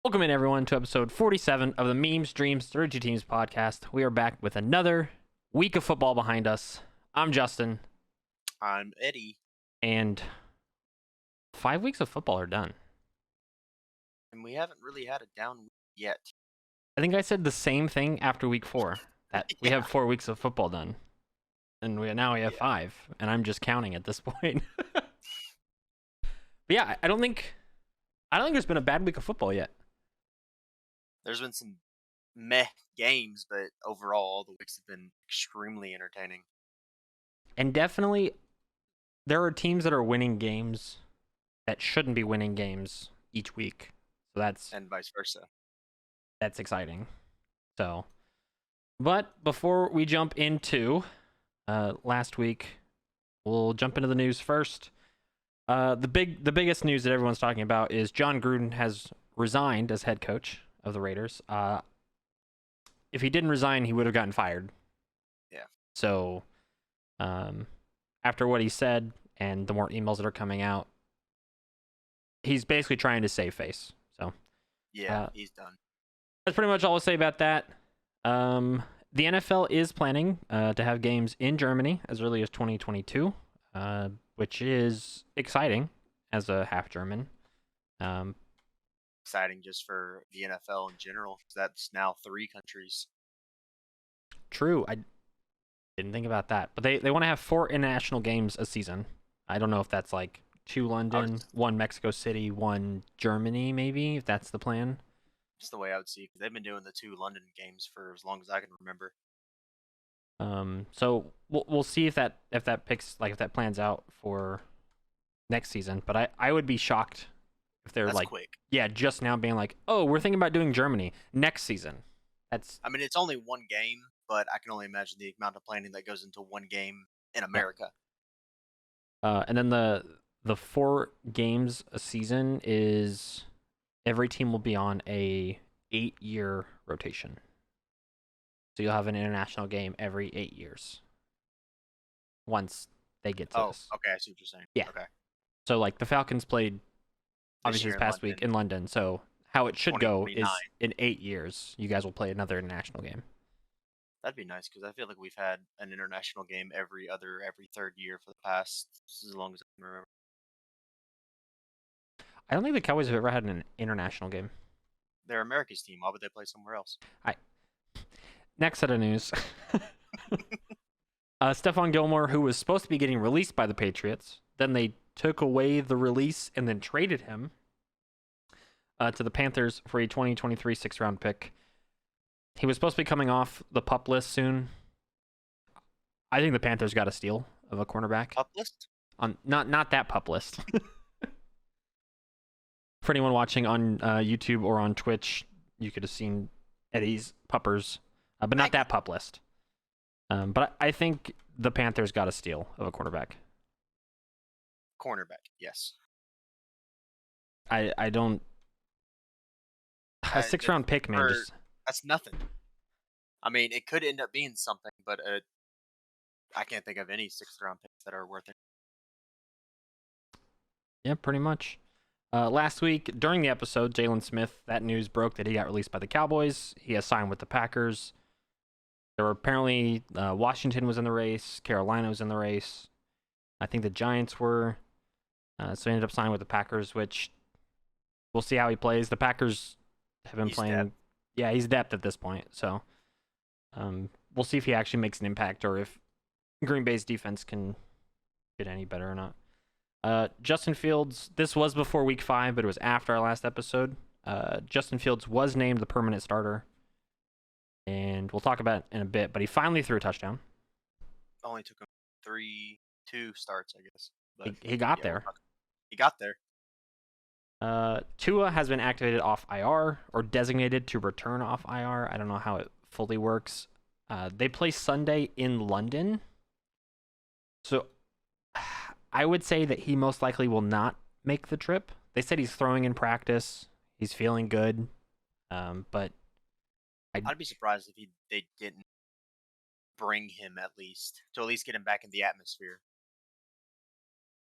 Welcome in, everyone, to episode 47 of the Memes, Dreams, 32 Teams podcast. We are back with another week of football behind us. I'm Justin. I'm Eddie. And 5 weeks of football are done. And we haven't really had a down week yet. I think I said the same thing after week 4, that we have 4 weeks of football done. And now we have 5, and I'm just counting at this point. But yeah, I don't think there's been a bad week of football yet. There's been some meh games, but overall, all the weeks have been extremely entertaining. And definitely, there are teams that are winning games that shouldn't be winning games each week. So and vice versa. That's exciting. So, but before we jump into last week, we'll jump into the news first. The biggest news that everyone's talking about is John Gruden has resigned as head coach of the Raiders. If he didn't resign, he would have gotten fired. Yeah. So, after what he said and the more emails that are coming out, he's basically trying to save face. So, yeah, he's done. That's pretty much all I'll say about that. The NFL is planning to have games in Germany as early as 2022, which is exciting as a half German. Exciting just for the NFL in general. That's now 3 countries. True. I didn't think about that. But they want to have 4 international games a season. I don't know if that's like 2 London, 1 Mexico City, 1 Germany, maybe, if that's the plan. That's the way I would see it. They've been doing the 2 London games for as long as I can remember. So we'll see if that plans out for next season. But I would be shocked if they're That's like quick. Yeah, just now being like, oh, we're thinking about doing Germany next season. I mean, it's only 1 game, but I can only imagine the amount of planning that goes into 1 game in America. And then the 4 games a season is every team will be on a 8-year rotation. So you'll have an international game every 8 years. Once they get to this. Okay, I see what you're saying. Yeah. Okay. So like the Falcons played obviously this past week in London. So how it should go is in 8 years, you guys will play another international game. That'd be nice because I feel like we've had an international game every 3rd year for the past as long as I can remember. I don't think the Cowboys have ever had an international game. They're America's team. Why would they play somewhere else? Next set of news. Stefan Gilmore, who was supposed to be getting released by the Patriots, then they took away the release and then traded him to the Panthers for a 2023 6th-round pick. He was supposed to be coming off the PUP list soon. I think the Panthers got a steal of a cornerback. PUP list? Not that PUP list. For anyone watching on YouTube or on Twitch, you could have seen Eddie's puppers, but not that PUP list. But I think the Panthers got a steal of a cornerback. Cornerback, yes. I don't. A 6th-round pick, man. That's nothing. I mean, it could end up being something, but I can't think of any 6th-round picks that are worth it. Yeah, pretty much. Last week, during the episode, Jalen Smith, that news broke that he got released by the Cowboys. He has signed with the Packers. There were apparently Washington was in the race, Carolina was in the race. I think the Giants were. So he ended up signing with the Packers, which we'll see how he plays. The Packers have been playing. Depth. Yeah, he's depth at this point. So we'll see if he actually makes an impact or if Green Bay's defense can get any better or not. Justin Fields, this was before week 5, but it was after our last episode. Justin Fields was named the permanent starter. And we'll talk about it in a bit, but he finally threw a touchdown. Only took him 2 starts, I guess. But he got there. He got there. Tua has been activated off IR or designated to return off IR. I don't know how it fully works. They play Sunday in London. So I would say that he most likely will not make the trip. They said he's throwing in practice. He's feeling good. But I'd be surprised if they didn't bring him to at least get him back in the atmosphere.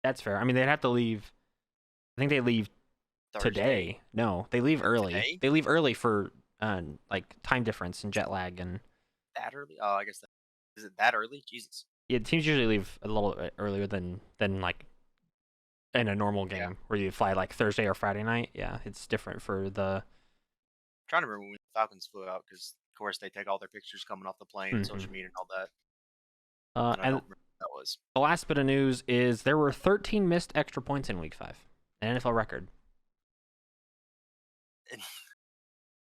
That's fair. I mean, they'd have to leave. I think they leave Thursday. Today. No, they leave early. Today? They leave early for like time difference and jet lag and That early? Oh, I guess is it that early? Jesus. yeah, teams usually leave a little bit earlier than like in a normal game Yeah. where you fly like Thursday or Friday night. Yeah, it's different for the I'm trying to remember when the Falcons flew out because, of course, they take all their pictures coming off the plane, Mhm. social media, and all that. And I and don't remember what that was. the last bit of news is there were 13 missed extra points in Week 5, an NFL record.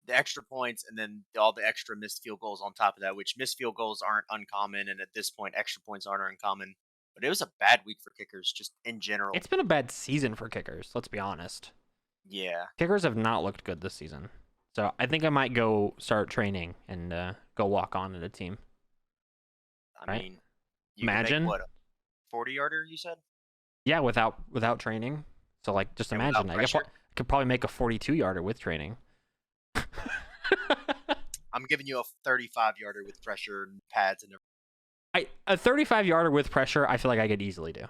The extra points and then all the extra missed field goals on top of that, which missed field goals aren't uncommon, and at this point, extra points aren't uncommon. But it was a bad week for kickers, just in general. It's been a bad season for kickers. Let's be honest. Yeah. Kickers have not looked good this season. So I think I might go start training and go walk on at a team. I Right? mean, you Imagine. can make, what, a 40-yarder, you said? Yeah, without training. So like, just And imagine without that. pressure? I could probably make a 42-yarder with training. I'm giving you a 35-yarder with pressure and pads and everything. A 35-yarder with pressure, I feel like I could easily do.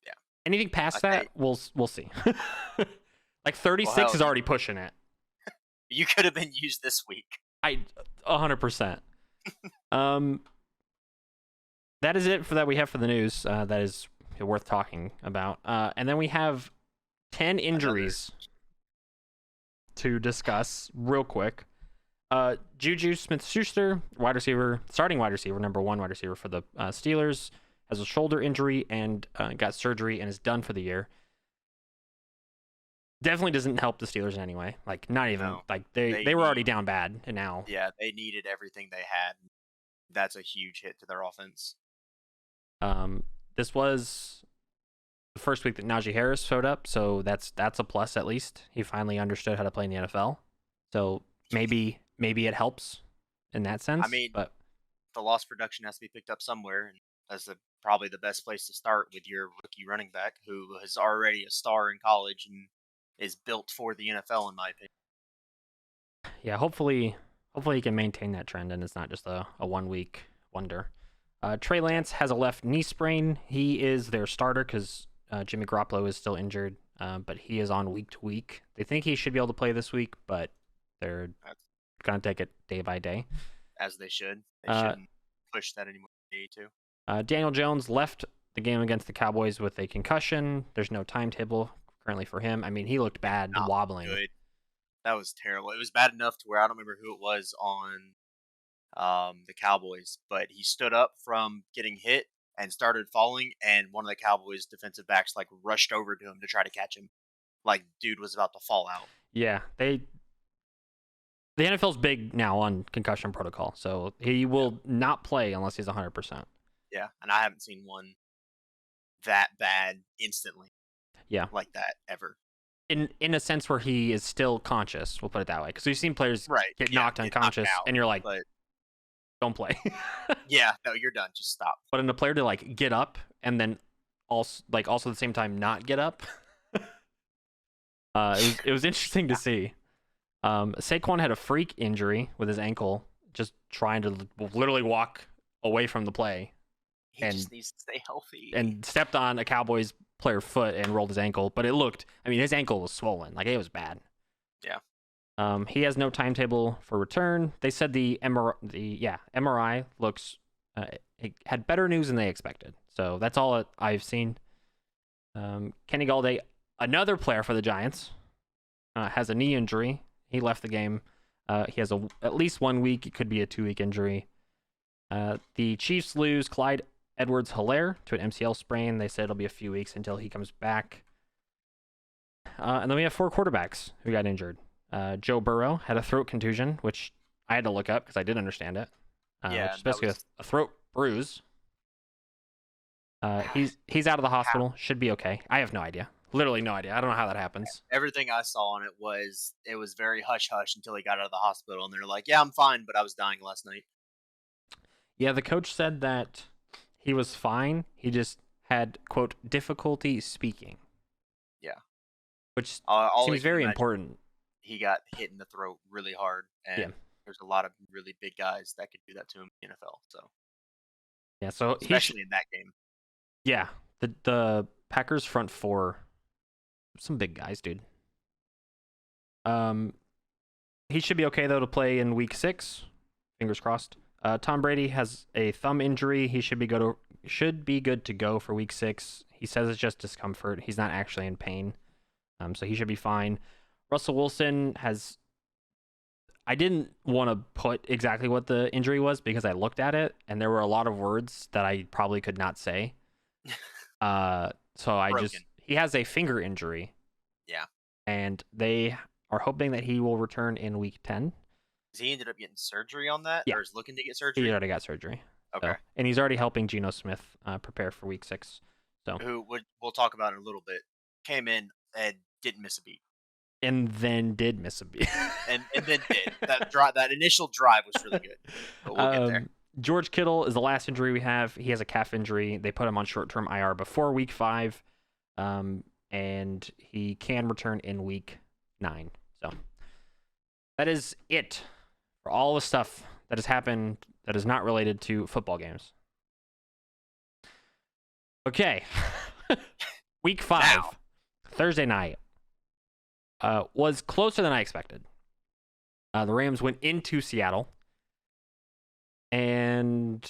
Yeah. Anything past Okay. that, we'll see. Like 36 hell, is already pushing it. You could have been used this week. 100%. That is it for that we have for the news. That is worth talking about. And then we have 10 injuries to discuss real quick. Juju Smith-Schuster, starting wide receiver, number 1 wide receiver for the Steelers, has a shoulder injury and got surgery and is done for the year. Definitely doesn't help the Steelers in any way. Like, not even. No. Like, they were already down bad, and now. Yeah, they needed everything they had. That's a huge hit to their offense. This was the first week that Najee Harris showed up, so that's a plus at least. He finally understood how to play in the NFL. So maybe it helps in that sense. I mean, but the lost production has to be picked up somewhere, and that's probably the best place to start with your rookie running back, who is already a star in college and is built for the NFL, in my opinion. yeah, hopefully he can maintain that trend and it's not just a 1 week wonder. Trey Lance has a left knee sprain. He is their starter because Jimmy Garoppolo is still injured, but he is on week to week. They think he should be able to play this week, but they're going to take it day by day. As they should. They shouldn't push that anymore. Daniel Jones left the game against the Cowboys with a concussion. There's no timetable currently for him. I mean, he looked bad, wobbling. Good. That was terrible. It was bad enough to where I don't remember who it was on the Cowboys, but he stood up from getting hit and started falling, and one of the Cowboys defensive backs rushed over to him to try to catch him. Like, dude was about to fall out. Yeah, the NFL's big now on concussion protocol, so he will not play unless he's 100%. Yeah, and I haven't seen one that bad instantly. Yeah, like that ever. In a sense where he is still conscious, we'll put it that way, because we've seen players get knocked unconscious, out, and you're like, but don't play. yeah, no, you're done. Just stop. But in a player to get up and then also at the same time not get up, it was interesting to see. Saquon had a freak injury with his ankle, just trying to literally walk away from the play. He just needs to stay healthy. And stepped on a Cowboys player foot and rolled his ankle, but his ankle was swollen. Like, it was bad. Yeah. He has no timetable for return. They said the MRI looks it had better news than they expected. So that's all I've seen. Kenny Galde, another player for the Giants, has a knee injury. He left the game. He has at least 1 week. It could be a 2-week injury. The Chiefs lose Clyde Edwards-Helaire to an MCL sprain. They said it'll be a few weeks until he comes back. And then we have 4 quarterbacks who got injured. Joe Burrow had a throat contusion, which I had to look up because I didn't understand it. Yeah, which is basically a throat bruise. He's out of the hospital. Should be okay. I have no idea. Literally no idea. I don't know how that happens. Everything I saw on it was very hush-hush until he got out of the hospital, and they're like, yeah, I'm fine, but I was dying last night. Yeah, the coach said that he was fine. He just had, quote, difficulty speaking. Yeah. Which All seems very important. He got hit in the throat really hard, and there's a lot of really big guys that could do that to him in the NFL. So yeah, so especially in that game. Yeah, the Packers front 4 some big guys, dude. He should be okay though to play in week 6. Fingers crossed. Tom Brady has a thumb injury. He should be good to go for week 6. He says it's just discomfort. He's not actually in pain. So he should be fine. Russell Wilson has. I didn't want to put exactly what the injury was because I looked at it and there were a lot of words that I probably could not say. So he has a finger injury. Yeah. And they are hoping that he will return in week 10. He ended up getting surgery on that? Yeah. Or is looking to get surgery? He already got surgery. Okay. So, and he's already helping Geno Smith prepare for week 6. So we'll talk about in a little bit. Came in and didn't miss a beat. And then did miss a beat. and then did. That initial drive was really good. But we'll get there. George Kittle is the last injury we have. He has a calf injury. They put him on short-term IR before week 5. And he can return in week 9. So that is it for all the stuff that has happened that is not related to football games. Okay. Week 5, now. Thursday night, was closer than I expected. The Rams went into Seattle. And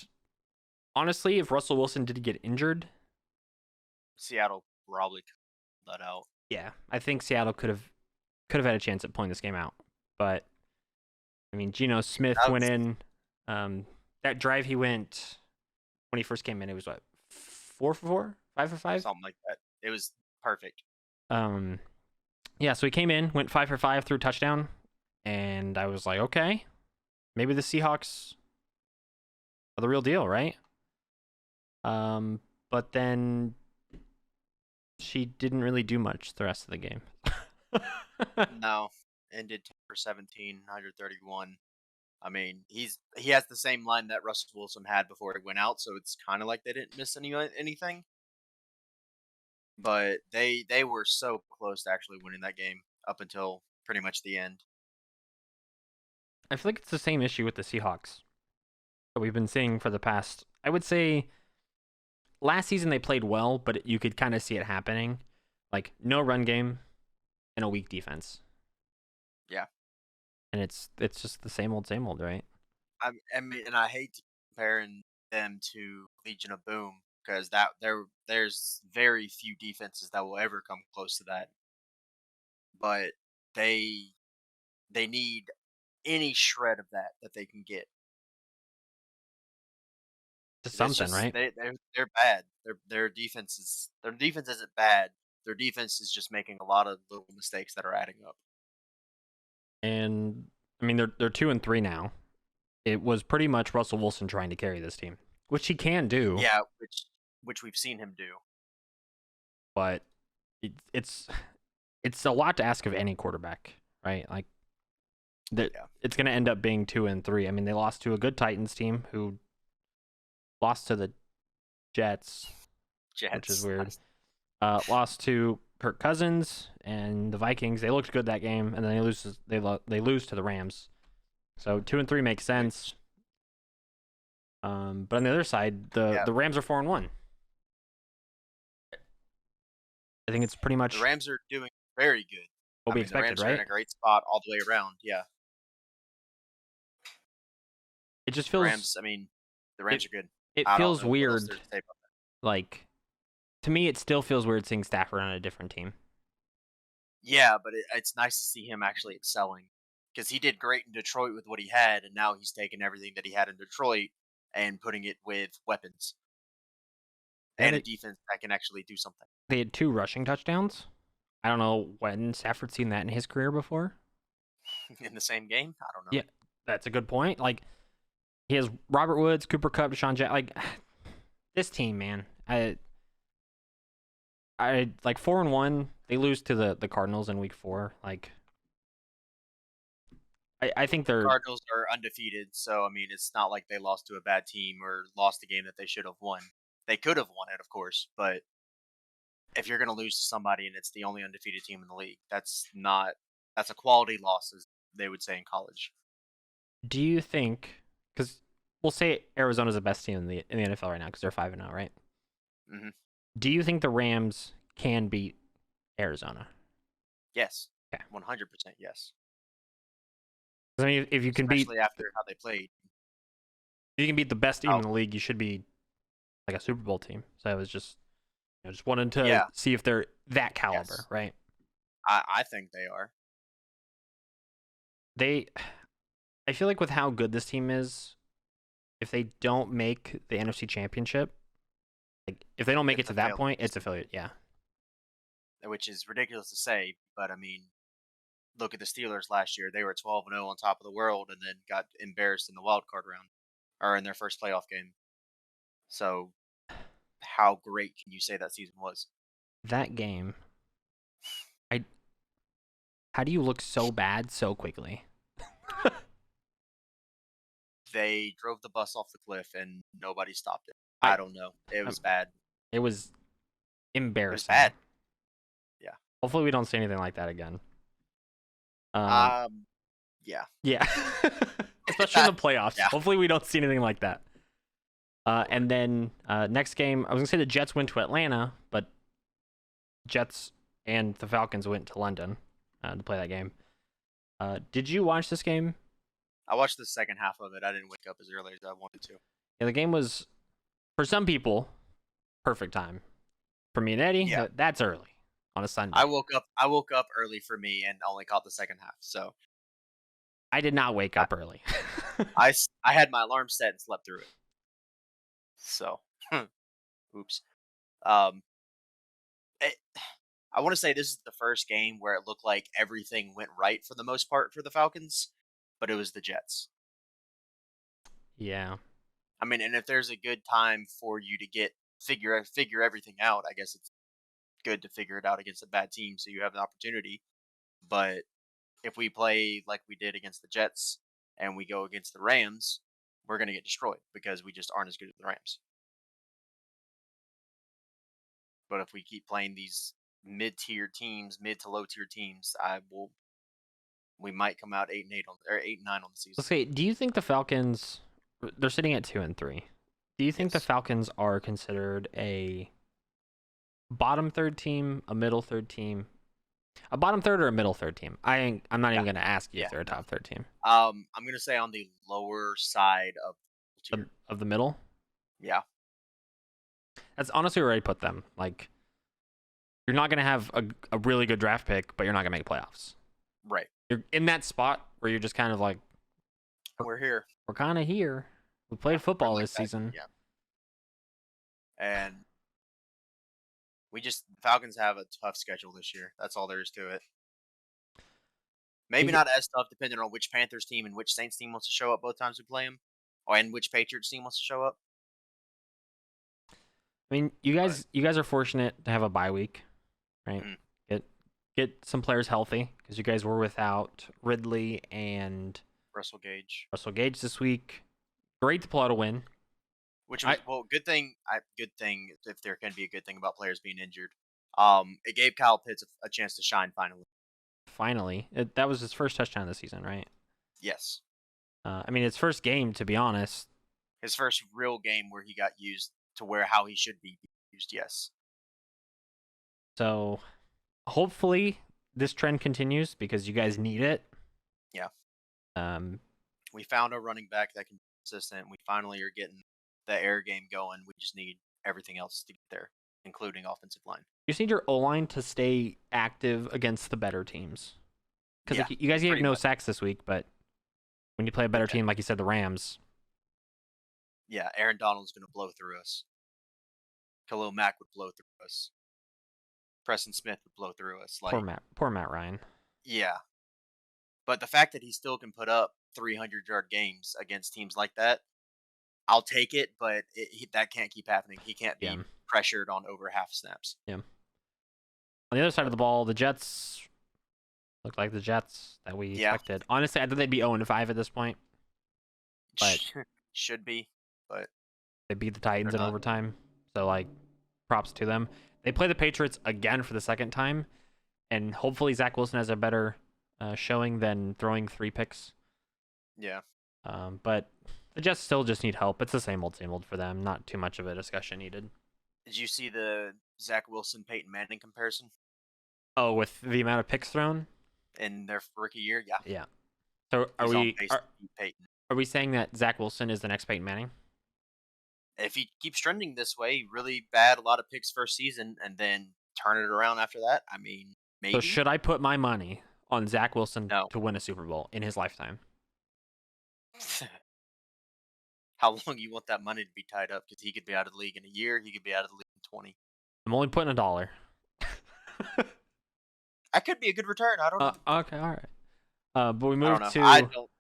honestly, if Russell Wilson did get injured, Seattle probably let out. Yeah, I think Seattle could have had a chance at pulling this game out. But I mean, Geno Smith went in. That drive he went when he first came in, it was what, 4 for 4, 5 for 5, something like that. It was perfect. Yeah. So he came in, went 5 for 5, threw a touchdown, and I was like, okay, maybe the Seahawks are the real deal, right? But then she didn't really do much the rest of the game. No, ended 10 for 17, 131. I mean, he has the same line that Russell Wilson had before he went out, so it's kind of like they didn't miss anything. But they were so close to actually winning that game up until pretty much the end. I feel like it's the same issue with the Seahawks that we've been seeing for the past, I would say, last season they played well, but you could kind of see it happening. Like, no run game and a weak defense. Yeah. And it's just the same old, right? I mean, and I hate comparing them to Legion of Boom because there's very few defenses that will ever come close to that. But they need any shred of that they can get. Just something, right? They're bad. Their defense isn't bad. Their defense is just making a lot of little mistakes that are adding up. And I mean, they're 2-3 now. It was pretty much Russell Wilson trying to carry this team, which he can do. Yeah, which we've seen him do. But it's a lot to ask of any quarterback, right? Like, it's going to end up being 2-3. I mean, they lost to a good Titans team who lost to the Jets, which is weird. Lost to Kirk Cousins and the Vikings. They looked good that game, and then they lose to the Rams. So 2-3 makes sense. But on the other side, the Rams are 4-1. I think it's pretty much the Rams are doing very good. What we expected, the Rams right? are in a great spot all the way around. Yeah. It just feels. The Rams are good. It feels weird. Like, to me, it still feels weird seeing Stafford on a different team. Yeah, but it's nice to see him actually excelling because he did great in Detroit with what he had, and now he's taking everything that he had in Detroit and putting it with weapons and a defense that can actually do something. They had 2 rushing touchdowns. I don't know when Stafford's seen that in his career before. In the same game? I don't know. Yeah, that's a good point. Like, he has Robert Woods, Cooper Kupp, Deshaun Jackson. Like, this team, man. I like 4-1. They lose to the Cardinals in week 4. Like, I think the Cardinals are undefeated, so I mean, it's not like they lost to a bad team or lost a game that they should have won. They could have won it, of course, but if you're going to lose to somebody and it's the only undefeated team in the league, that's a quality loss, as they would say in college. Do you think, because we'll say Arizona's the best team in the NFL right now because they're 5-0, right? Mm-hmm. Do you think the Rams can beat Arizona? Yes. Okay. 100% yes. I mean, if you can beat, Especially after how they played. if you can beat the best team Oh, in the league, you should be like a Super Bowl team. So I was just, just wanted to yeah. see if they're that caliber, Yes. right? I think they are. I feel like with how good this team is, if they don't make the NFC Championship, like if they don't make it It's to a that failure, point, it's a failure. Yeah. which is ridiculous to say, but I mean, look at the Steelers last year. They were 12-0 on top of the world and then got embarrassed in the wild card round or in their first playoff game. So, how great can you say that season was? That game, I how do you look so bad so quickly? They drove the bus off the cliff and nobody stopped it. I I don't know. It was bad. It was It was embarrassing. bad. Yeah. Hopefully we don't see anything like that again. Yeah. Yeah. Especially in the playoffs. Yeah. Hopefully we don't see anything like that. And then next game, I was gonna say the Jets went to Atlanta, but Jets and the Falcons went to London to play that game. Did you watch this game? I watched the second half of it. I didn't wake up as early as I wanted to. Yeah, the game was, for some people, perfect time. For me and Eddie, Yeah. that's early on a Sunday. I woke up early for me and only caught the second half. So I did not wake up early. I had my alarm set and slept through it. So, oops. Um, I want to say this is the first game where it looked like everything went right for the most part for the Falcons, but it was the Jets. Yeah. I mean, and if there's a good time for you to figure everything out, I guess it's good to figure it out against a bad team so you have an opportunity. But if we play like we did against the Jets and we go against the Rams, we're going to get destroyed because we just aren't as good as the Rams. But if we keep playing these mid-tier teams, mid to low-tier teams, we might come out 8-8 or 8-9 on the season. Okay, do you think the Falcons, they're sitting at 2-3. Do you think the Yes. Falcons are considered a bottom third team, a middle third team, a bottom third or a middle third team? I'm not even going to ask you if they're a top third team. I'm going to say on the lower side of the middle? Yeah. That's honestly where I put them. Like, you're not going to have a really good draft pick, but you're not going to make playoffs. Right. You're in that spot where you're just kind of like, we're here. We're kind of here. We played football this season. Yeah. And Falcons have a tough schedule this year. That's all there is to it. Maybe not as tough depending on which Panthers team and which Saints team wants to show up both times we play them, and which Patriots team wants to show up. I mean, you guys are fortunate to have a bye week, right? Mm-hmm. Get some players healthy because you guys were without Ridley and Russell Gage this week. Great to pull out a win. Which was good thing. Good thing if there can be a good thing about players being injured. It gave Kyle Pitts a chance to shine finally. Finally, that was his first touchdown of the season, right? Yes. I mean, his first game, to be honest. His first real game where he got used to how he should be used. Yes. So, hopefully, this trend continues because you guys need it. Yeah. We found a running back that can be consistent. We finally are getting the air game going. We just need everything else to get there, including offensive line. You just need your O-line to stay active against the better teams. Because you guys gave no sacks this week, but when you play a better team, like you said, the Rams. Yeah, Aaron Donald's going to blow through us. Khalil Mack would blow through us. Preston Smith would blow through us. Like, poor Matt Ryan. Yeah. But the fact that he still can put up 300-yard games against teams like that, I'll take it, but that can't keep happening. He can't be pressured on over half snaps. Yeah. On the other side of the ball, the Jets look like the Jets that we expected. Honestly, I thought they'd be 0-5 at this point. But should be, but they beat the Titans in overtime. So, like, props to them. They play the Patriots again for the second time, and hopefully Zach Wilson has a better showing than throwing 3 picks. Yeah. But the Jets still just need help. It's the same old for them. Not too much of a discussion needed. Did you see the Zach Wilson, Peyton Manning comparison? Oh, with the amount of picks thrown? in their rookie year. Yeah, Yeah. So he's on pace to beat Peyton. are we saying that Zach Wilson is the next Peyton Manning? If he keeps trending this way, really bad, a lot of picks first season, and then turn it around after that, I mean, So maybe. should I put my money on Zach Wilson No. to win a Super Bowl in his lifetime? How long you want that money to be tied up? Because he could be out of the league in a year. He could be out of the league in 20. I'm only putting $1. That could be a good return. I don't know. Okay, all right. But we I move don't know. to I don't.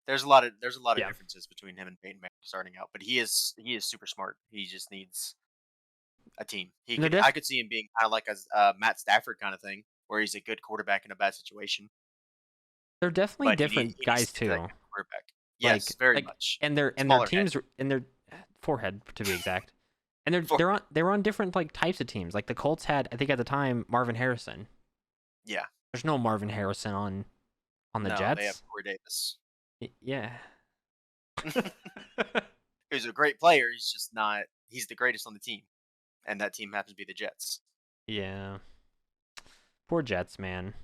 There's a lot of Yeah. differences between him and Peyton Manning starting out, but he is super smart. He just needs a team. I could see him being kind of like a Matt Stafford kind of thing, where he's a good quarterback in a bad situation, they're definitely but different he needs guys to be that too. good quarterback. Yes, very much. And their Smaller teams and their forehead to be exact. And they were on different like types of teams. Like the Colts had, I think at the time, Marvin Harrison. Yeah. There's no Marvin Harrison on the No, Jets. they have Corey Davis. Yeah. He's a great player. He's just not. He's the greatest on the team, and that team happens to be the Jets. Yeah. Poor Jets, man.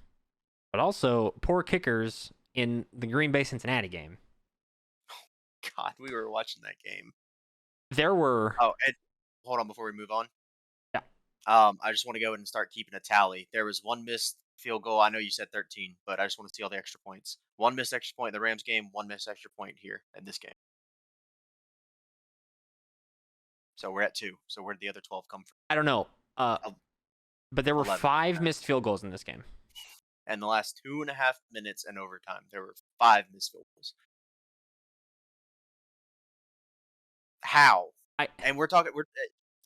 But also poor kickers in the Green Bay Cincinnati game. God, we were watching that game. There were. Oh, and hold on before we move on. Yeah. I just want to go ahead and start keeping a tally. There was one missed field goal. I know you said 13, but I just want to see all the extra points. One missed extra point in the Rams game. One missed extra point here in this game. So we're at 2. So where did the other 12 come from? I don't know. But there were 11. 5 missed field goals in this game. And the last 2.5 minutes in overtime, there were 5 missed field goals. How? And we're talking.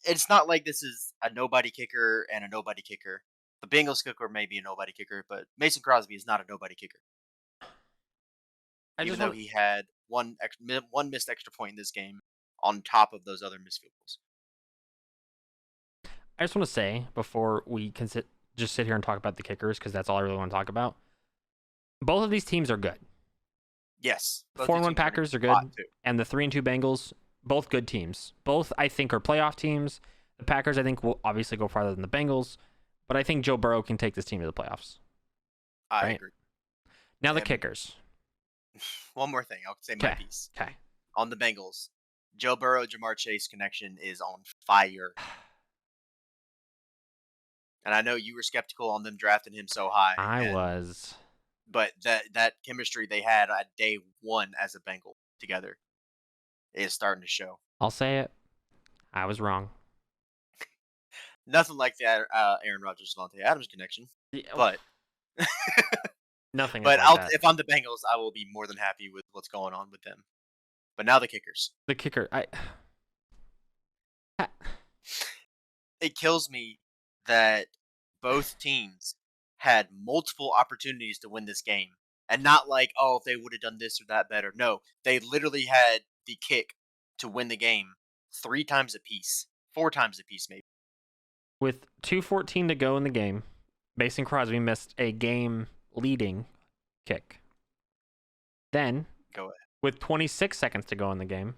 It's not like this is a nobody kicker and a nobody kicker. The Bengals kicker may be a nobody kicker, but Mason Crosby is not a nobody kicker. Even though he had one missed extra point in this game on top of those other missed field goals. I just want to say before we can just sit here and talk about the kickers, because that's all I really want to talk about. Both of these teams are good. Yes. 4-1 Packers are good, and the 3-2 Bengals, both good teams. Both, I think, are playoff teams. The Packers, I think, will obviously go farther than the Bengals, but I think Joe Burrow can take this team to the playoffs. I agree. Now the kickers. One more thing. I'll say my piece. Okay. On the Bengals, Joe Burrow, Jamar Chase connection is on fire. And I know you were skeptical on them drafting him so high. I was. But that chemistry they had at day 1 as a Bengal together is starting to show. I'll say it. I was wrong. Nothing like that Aaron Rodgers, Devontae Adams connection. Yeah, but nothing. But if I'm the Bengals, I will be more than happy with what's going on with them. But now the kickers. The kicker. It kills me that both teams had multiple opportunities to win this game. And not like, oh, if they would have done this or that better. No, they literally had the kick to win the game 3 times apiece. 4 times apiece, maybe. With 2:14 to go in the game, Mason Crosby missed a game-leading kick. Then, with 26 seconds to go in the game,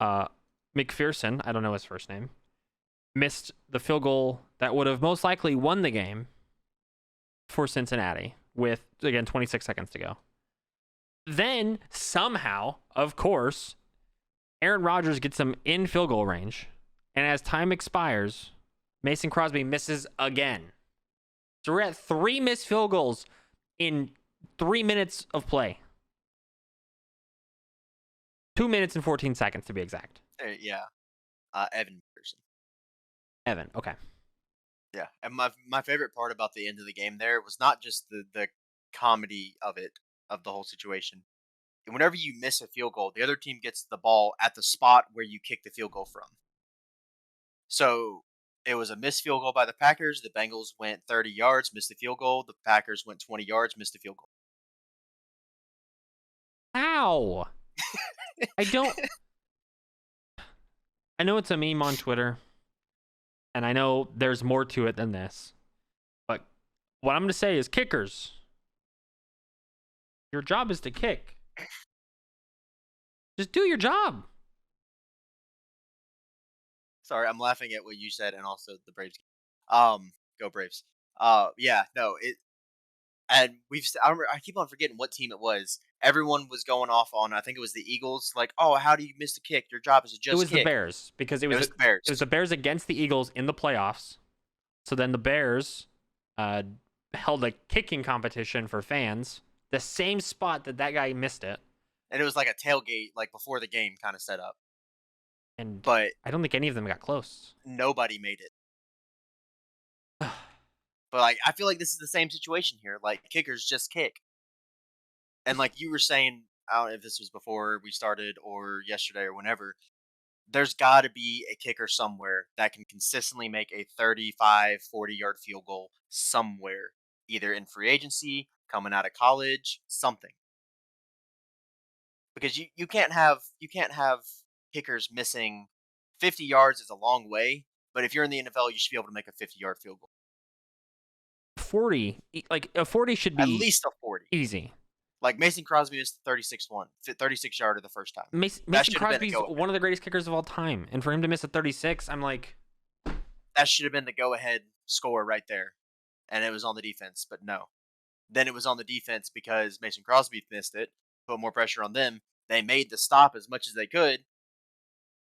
McPherson, I don't know his first name, missed the field goal that would have most likely won the game for Cincinnati with, again, 26 seconds to go. Then, somehow, of course, Aaron Rodgers gets him in field goal range, and as time expires, Mason Crosby misses again. So we're at 3 missed field goals in 3 minutes of play. 2 minutes and 14 seconds to be exact. Yeah. Evan McPherson. Evan, okay. Yeah, and my favorite part about the end of the game there was not just the comedy of it, of the whole situation. Whenever you miss a field goal, the other team gets the ball at the spot where you kick the field goal from. So it was a missed field goal by the Packers. The Bengals went 30 yards, missed the field goal. The Packers went 20 yards, missed the field goal. How? I don't... I know it's a meme on Twitter, and I know there's more to it than this, but what I'm going to say is kickers. Your job is to kick. Just do your job. Sorry, I'm laughing at what you said and also the Braves. Go Braves. Yeah, no, it and I keep on forgetting what team it was. Everyone was going off on, I think it was the Eagles, like, "Oh, how do you miss the kick? Your job is to It just was the kick." Bears because It was the it was Bears. the Bears against the Eagles in the playoffs. So then the Bears uh, held a kicking competition for fans, the same spot that guy missed it, And it was like a tailgate, like, before the game kinda set up. and But I don't think any of them got close. nobody made it. But, like, I feel like this is the same situation here, like, kickers just kick. And like you were saying, I don't know if this was before we started or yesterday or whenever, there's got to be a kicker somewhere that can consistently make a 35, 40-yard field goal somewhere, either in free agency, coming out of college, something. Because you can't have kickers missing 50 yards is a long way, but if you're in the NFL, you should be able to make a 50-yard field goal. 40, like a 40 should At be least a 40. easy. Like Mason Crosby missed the 36 yarder the first time. That Mason should have been a Crosby's go one of the greatest kickers of all time, and for him to miss a 36, I'm like, That should have been the go-ahead score right there, and it was on the defense, but no. Then it was on the defense because Mason Crosby missed it, put more pressure on them. They made the stop as much as they could,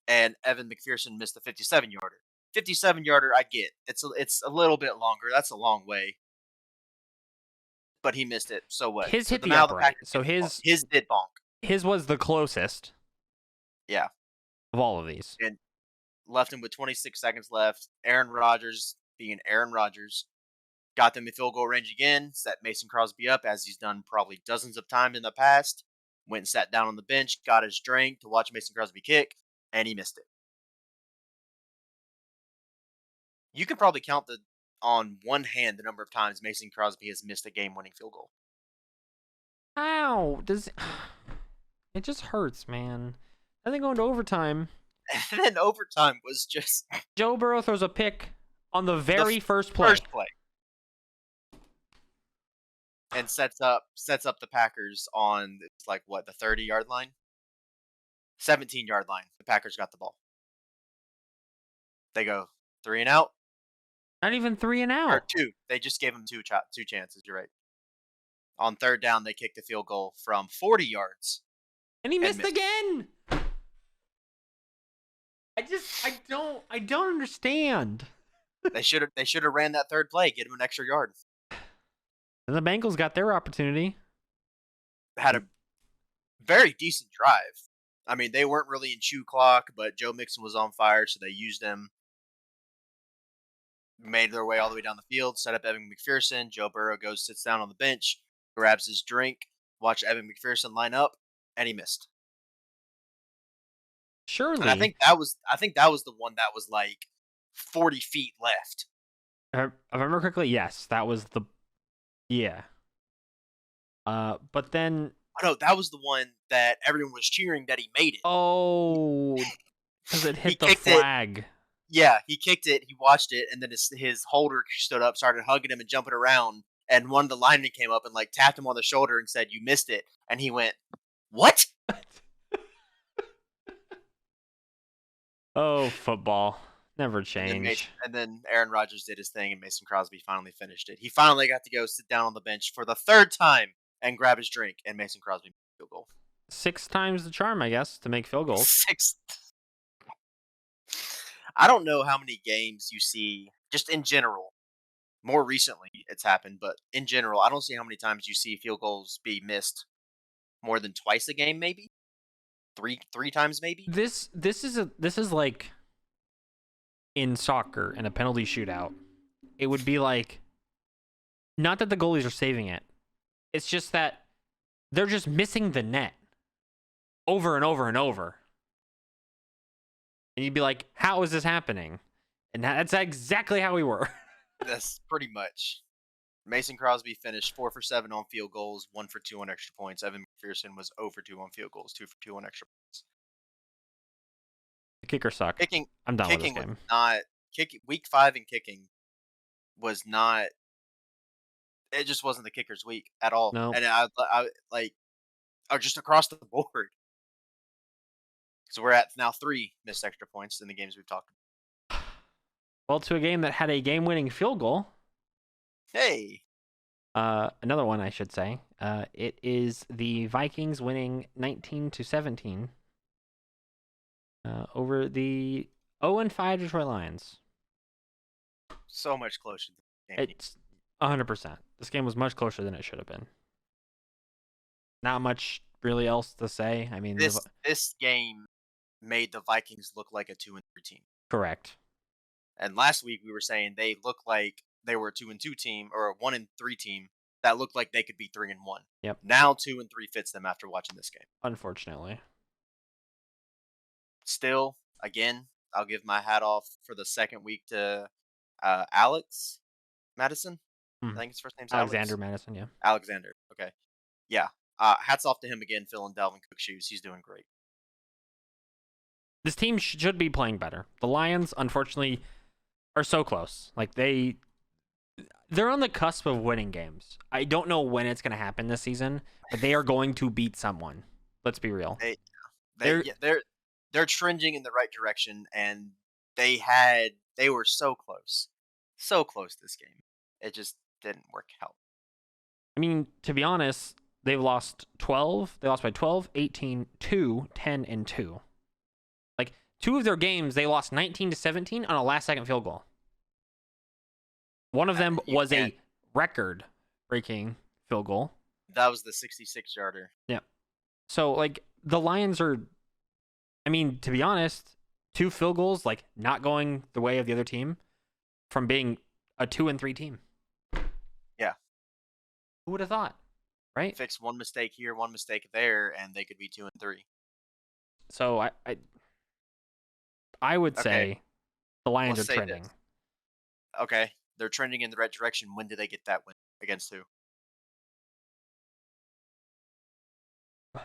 and Evan McPherson missed the 57-yarder. 57-yarder, I get. It's a little bit longer. That's a long way, but he missed it. So what? his So hit the now the upright. Packers So get the ball. His did bonk. his was the closest Yeah, of all of these. and left him with 26 seconds left. Aaron Rodgers, being Aaron Rodgers, got them in field goal range again, set Mason Crosby up as he's done probably dozens of times in the past. Went and sat down on the bench, got his drink to watch Mason Crosby kick, and he missed it. You can probably count on one hand the number of times Mason Crosby has missed a game-winning field goal. Ow! Does it just hurts, man? I think going to overtime, And then overtime was just Joe Burrow throws a pick on the very first play. first play, and sets up the Packers on, it's like what, the 30-yard line, 17-yard line. The Packers got the ball. They go 3 and out. Not even 3 and Or out. two. They just gave him two chances. You're right. On third down, they kicked the field goal from 40 yards. And he missed missed. again. I don't understand. They should have ran that third play, get him an extra yard. And the Bengals got their opportunity. Had a very decent drive. I mean, they weren't really in chew clock, but Joe Mixon was on fire, so they used him. Made their way all the way down the field, set up Evan McPherson. Joe Burrow goes, sits down on the bench, grabs his drink, watch Evan McPherson line up, and he missed. Surely. And I think that was the one that was like 40 feet left. If I remember correctly, yes, that was the. Yeah. But then. Oh, no, that was the one that everyone was cheering that he made it. Oh, because it hit the kicked it. flag. Yeah, he kicked it, he watched it, and then his holder stood up, started hugging him and jumping around, and one of the linemen came up and like tapped him on the shoulder and said, "You missed it," and he went, "What?" Oh, football. Never change. And then Aaron Rodgers did his thing, and Mason Crosby finally finished it. He finally got to go sit down on the bench for the third time and grab his drink, and Mason Crosby made a field goal. 6 times the charm, I guess, to make field goals. 6. I don't know how many games you see, just in general. More recently, it's happened, but in general, I don't see how many times you see field goals be missed more than twice a game, maybe three times, maybe. This is like in soccer in a penalty shootout. It would be like, not that the goalies are saving it. It's just that they're just missing the net over and over and over. And you'd be like, how is this happening? And that's exactly how we were. That's pretty much. Mason Crosby finished 4 for 7 on field goals, 1 for 2 on extra points. Evan McPherson was 0 for 2 on field goals, 2 for 2 on extra points. The kicker sucked. Kicking, I'm done with this kicking game. was not week 5 in kicking was not. It just wasn't the kicker's week at all. No. And I like, just across the board. So we're at now 3 missed extra points in the games we've talked about. Well, to a game that had a game-winning field goal. Hey, Another one I should say. It is the Vikings winning 19-17 over the 0-5 Detroit Lions. so much closer than the game. It's 100%. This game was much closer than it should have been. Not much really else to say. I mean, This game made the Vikings look like a 2-3 team. correct. And last week we were saying they looked like they were a 2-2 team or a 1-3 team that looked like they could be 3-1. Yep. Now 2-3 fits them after watching this game. Unfortunately. Still, again, I'll give my hat off for the second week to Alex Madison. I think his first name's Alexander Alex. Madison, yeah. Alexander. Okay. Yeah. Hats off to him again, filling Dalvin Cook's shoes. He's doing great. This team should be playing better. The Lions, unfortunately, are so close. Like they're on the cusp of winning games. I don't know when it's going to happen this season, but they are going to beat someone. Let's be real. They're trending in the right direction, and they were so close this game. It just didn't work out. I mean, to be honest, they've lost 12. They lost by 12, 18, 2, 10, and 2. Like, 2 of their games, they lost 19-17 on a last-second field goal. One of them was a record-breaking field goal. That was the 66-yarder. Yeah. So, like, the Lions are, I mean, to be honest, 2 field goals, like, not going the way of the other team from being a 2-3 team. Yeah. Who would have thought, right? Fix one mistake here, one mistake there, and they could be 2-3. So, I would say the Lions are trending. This. Okay. They're trending in the right direction. When did they get that win? Against who? They're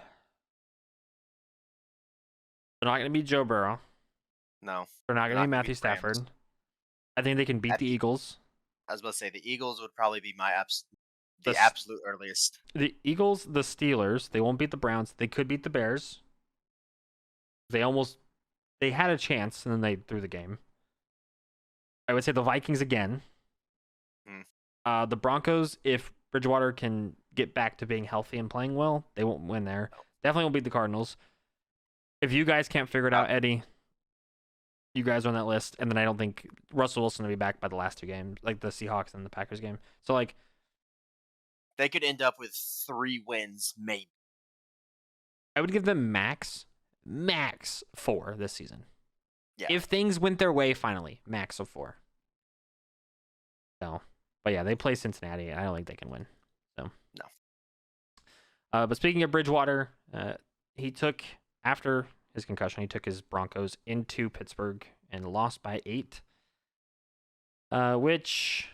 not going to be Joe Burrow. No. They're not going to be Matthew Stafford. I think they can beat the Eagles. I was about to say, the Eagles would probably be my absolute earliest. The Eagles, the Steelers, they won't beat the Browns. They could beat the Bears. They had a chance, and then they threw the game. I would say the Vikings again. The Broncos, if Bridgewater can get back to being healthy and playing well, they won't win there. No. Definitely won't beat the Cardinals. If you guys can't figure it out, Eddie, you guys are on that list. And then I don't think Russell Wilson will be back by the last 2 games, like the Seahawks and the Packers game. So, like, they could end up with 3 wins, maybe. I would give them max 4 this season. Yeah. If things went their way, finally, max of 4. So, but yeah, they play Cincinnati. I don't think they can win. So no. But speaking of Bridgewater, he took, after his concussion, he took his Broncos into Pittsburgh and lost by 8. Which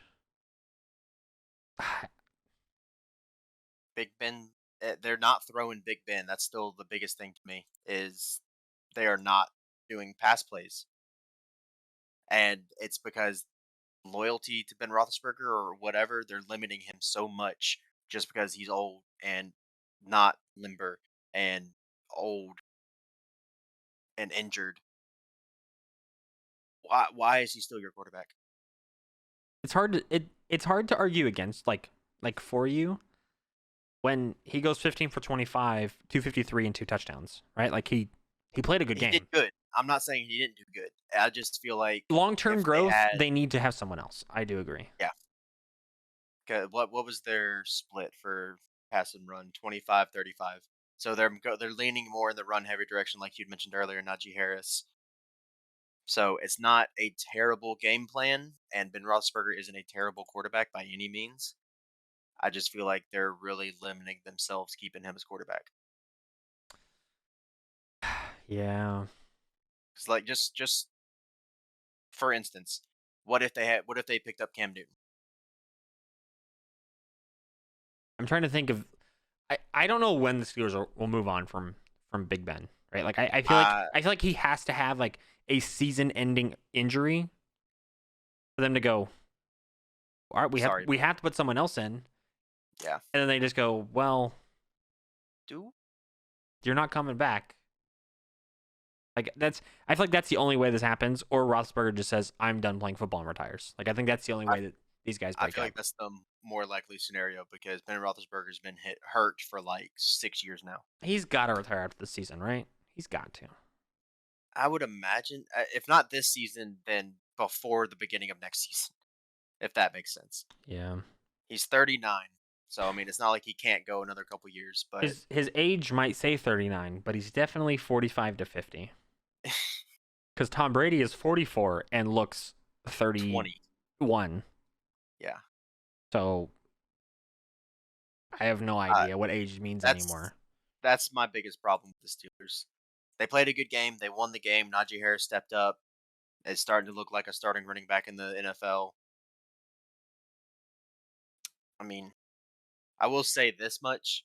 Big Ben, they're not throwing Big Ben. That's still the biggest thing to me, is they are not doing pass plays. And it's because loyalty to Ben Roethlisberger or whatever, they're limiting him so much just because he's old and not limber and old and injured. Why is he still your quarterback? It's hard to argue against, like for you, when he goes 15 for 25, 253 and 2 touchdowns, right? Like he played a good game. He did good. I'm not saying he didn't do good. I just feel like long-term growth, they need to have someone else. I do agree. Yeah. Okay, what was their split for pass and run? 25-35. So they're leaning more in the run heavy direction, like you'd mentioned earlier, Najee Harris. So it's not a terrible game plan, and Ben Roethlisberger isn't a terrible quarterback by any means. I just feel like they're really limiting themselves keeping him as quarterback. Yeah. It's like just for instance, what if they picked up Cam Newton? I'm trying to think of. I don't know when the Steelers will move on from Big Ben, right? Like I feel like he has to have like a season-ending injury for them to go. All right, we have to put someone else in. Yeah. And then they just go, well, you're not coming back. Like I feel like that's the only way this happens, or Roethlisberger just says, I'm done playing football and retires. Like I think that's the only way that these guys I break feel up. like that's the more likely scenario because Ben Roethlisberger's been hurt for like 6 years now. He's got to retire after the season, right? He's got to. I would imagine, if not this season, then before the beginning of next season, if that makes sense. Yeah. He's 39, so I mean, it's not like he can't go another couple years, but His age might say 39, but he's definitely 45 to 50. Because Tom Brady is 44 and looks 20. 31. Yeah, So I have no uh, idea what age means that's anymore. that's my biggest problem with the Steelers. They played a good game. They won the game. Najee Harris stepped up. It's starting to look like a starting running back in the NFL. I mean, I will say this much: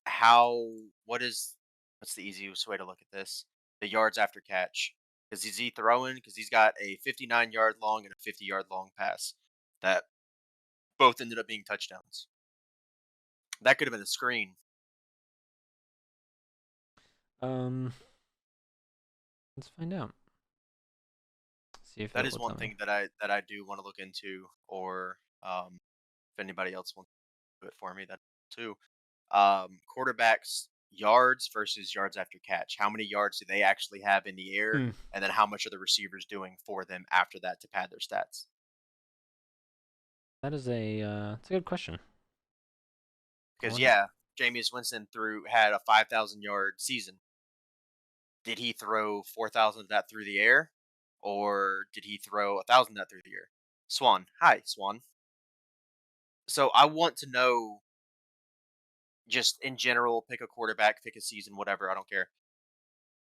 how what is what's the easiest way to look at this? The yards after catch. Because is he throwing? Because he's got a 59-yard long and a 50-yard long pass that both ended up being touchdowns. That could have been a screen. Um, let's find out. See if That it is will one tell me. thing that I do want to look into, or if anybody else wants to do it for me, that too. Quarterbacks yards versus yards after catch. How many yards do they actually have in the air, Hmm. and then how much are the receivers doing for them after that to pad their stats? That is it's a good question. I Because wonder. yeah, Jameis Winston had a 5,000-yard season. Did he throw 4,000 of that through the air, or did he throw 1,000 of that through the air? Swan, hi Swan. So I want to know, just in general, pick a quarterback, pick a season, whatever. I don't care.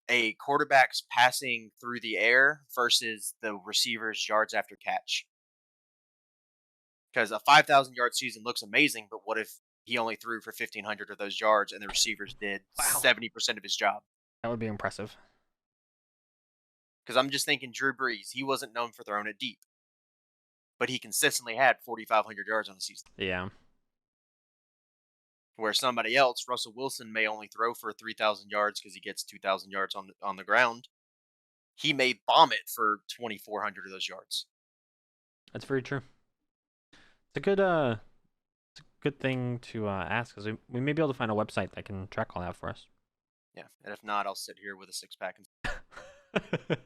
A quarterback's passing through the air versus the receiver's yards after catch. Because a 5,000-yard season looks amazing, but what if he only threw for 1,500 of those yards and the receivers did Wow. 70% of his job? That would be impressive. Because I'm just thinking Drew Brees, he wasn't known for throwing it deep, but he consistently had 4,500 yards on the season. Yeah. Where somebody else, Russell Wilson, may only throw for 3,000 yards because he gets 2,000 yards on the ground. He may bomb it for 2,400 of those yards. That's very true. It's a good thing to ask because we may be able to find a website that can track all that for us. Yeah, and if not, I'll sit here with a six pack. But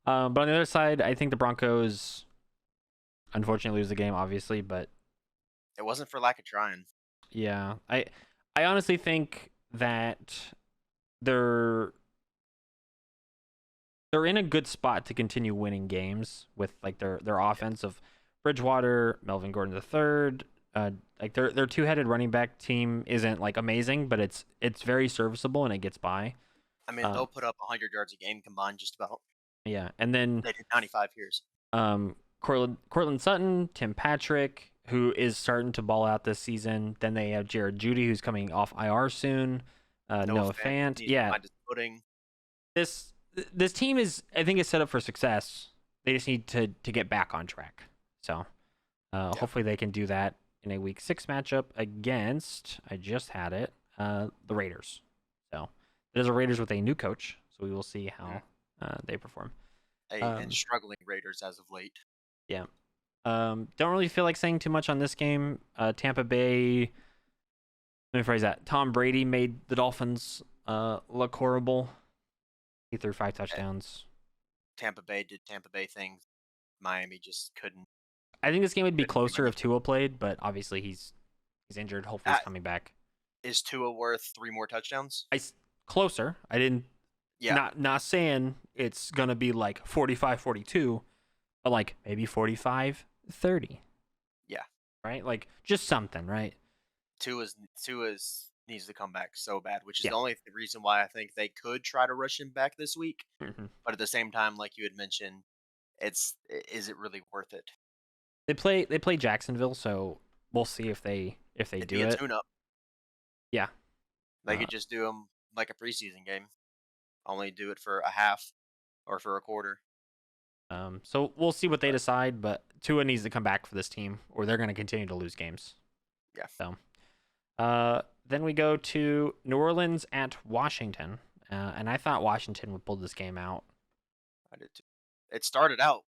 on the other side, I think the Broncos unfortunately lose the game, obviously. But It wasn't for lack of trying. yeah, I honestly think that they're they're in a good spot to continue winning games with like their offense of Bridgewater, Melvin Gordon III. Like their two-headed running back team isn't like amazing, but it's very serviceable and it gets by. I mean, Uh, they'll put up 100 yards a game combined, just about. yeah, and then They did 95 years. Cortland Sutton, Tim Patrick, who is starting to ball out this season. Then they have Jared Judy, who's coming off IR soon. Noah Fant. Needs to Yeah, find his footing. this team I think is set up for success. They just need to get back on track. So Yeah. hopefully they can do that in a Week 6 matchup against, I just had it, the Raiders. So it is a Raiders with a new coach, so we will see how they perform. And struggling Raiders as of late. Yeah. Don't really feel like saying too much on this game. Tampa Bay. Let me phrase that. Tom Brady made the Dolphins look horrible. He threw 5 touchdowns. Tampa Bay did Tampa Bay things. Miami just couldn't. I think this game would be Couldn't do closer if anything. Tua played, but obviously he's injured. Hopefully he's coming back. Is Tua worth 3 more touchdowns? Closer. I didn't. Yeah. Not saying it's gonna be like 45-42, but like maybe 45-30. Yeah. Right. Like just something. Right. Tua's needs to come back so bad, which is Yeah. the only reason why I think they could try to rush him back this week. Mm-hmm. But at the same time, like you had mentioned, is it really worth it? They play Jacksonville, so we'll see if they It'd do be a it. tune-up. Yeah. They could just do them like a preseason game. Only do it for a half or for a quarter. So we'll see what they decide, but Tua needs to come back for this team, or they're going to continue to lose games. Yeah. So, then we go to New Orleans at Washington, and I thought Washington would pull this game out. I did too. It started out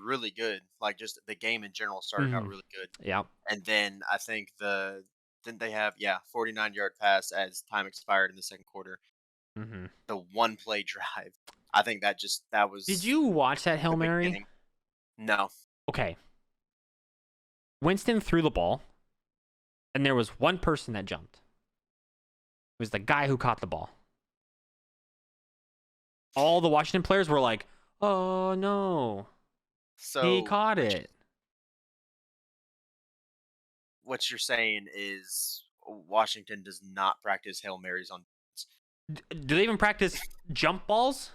really good. Like just the game in general started out Mhm. really good. Yeah. And then I think didn't they have 49-yard pass as time expired in the second quarter. Mhm. The one play drive. I think that Did was you watch that the Hail Mary? beginning. No. Okay. Winston threw the ball, and there was one person that jumped. It was the guy who caught the ball. All the Washington players were like, "Oh no, he So caught it." what you're saying is Washington does not practice Hail Marys on defense. Do they even practice jump balls?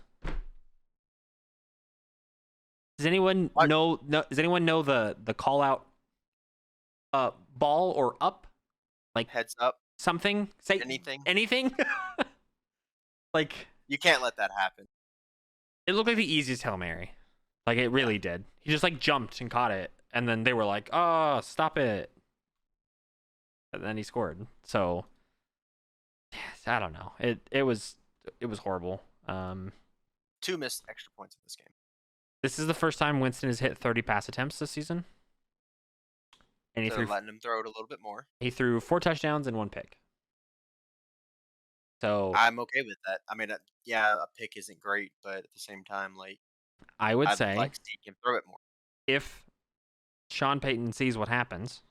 Does anyone What? know? No, does anyone know the call out ball or up, like Heads up, something? Say anything. anything. Like You can't let that happen. it looked like the easiest Hail Mary. Like it Yeah. really did. He just like jumped and caught it, and then they were like, "Oh, stop it!" And then he scored. So yes, I don't know. It was horrible. Two missed extra points in this game. This is the first time Winston has hit 30 pass attempts this season, and So letting him throw it a little bit more. he threw 4 touchdowns and 1 pick. So I'm okay with that. I mean, yeah, a pick isn't great, but at the same time, like I would I'd say like to see him throw it more. if Sean Payton sees what happens,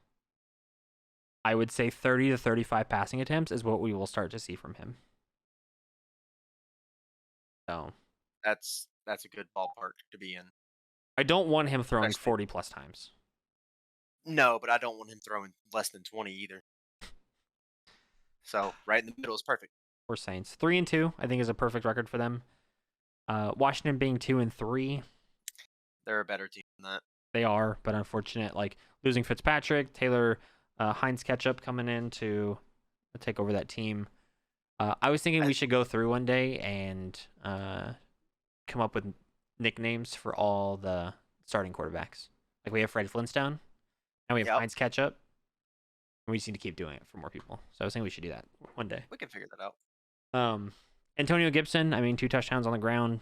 I would say 30 to 35 passing attempts is what we will start to see from him. So That's a good ballpark to be in. I don't want him throwing Especially 40 plus times. no, but I don't want him throwing less than 20 either. So right in the middle is perfect. Or Saints 3-2, I think is a perfect record for them. Washington being 2-3, They're a better team than that. they are, but unfortunate. Like losing Fitzpatrick, Taylor Heinz Ketchup coming in to take over that team. I was thinking we should go through one day and come up with nicknames for all the starting quarterbacks. Like we have Fred Flintstone, and we have Yep. Heinz Ketchup. And we just need to keep doing it for more people. So I was thinking we should do that one day. We can figure that out. Antonio Gibson, 2 touchdowns on the ground.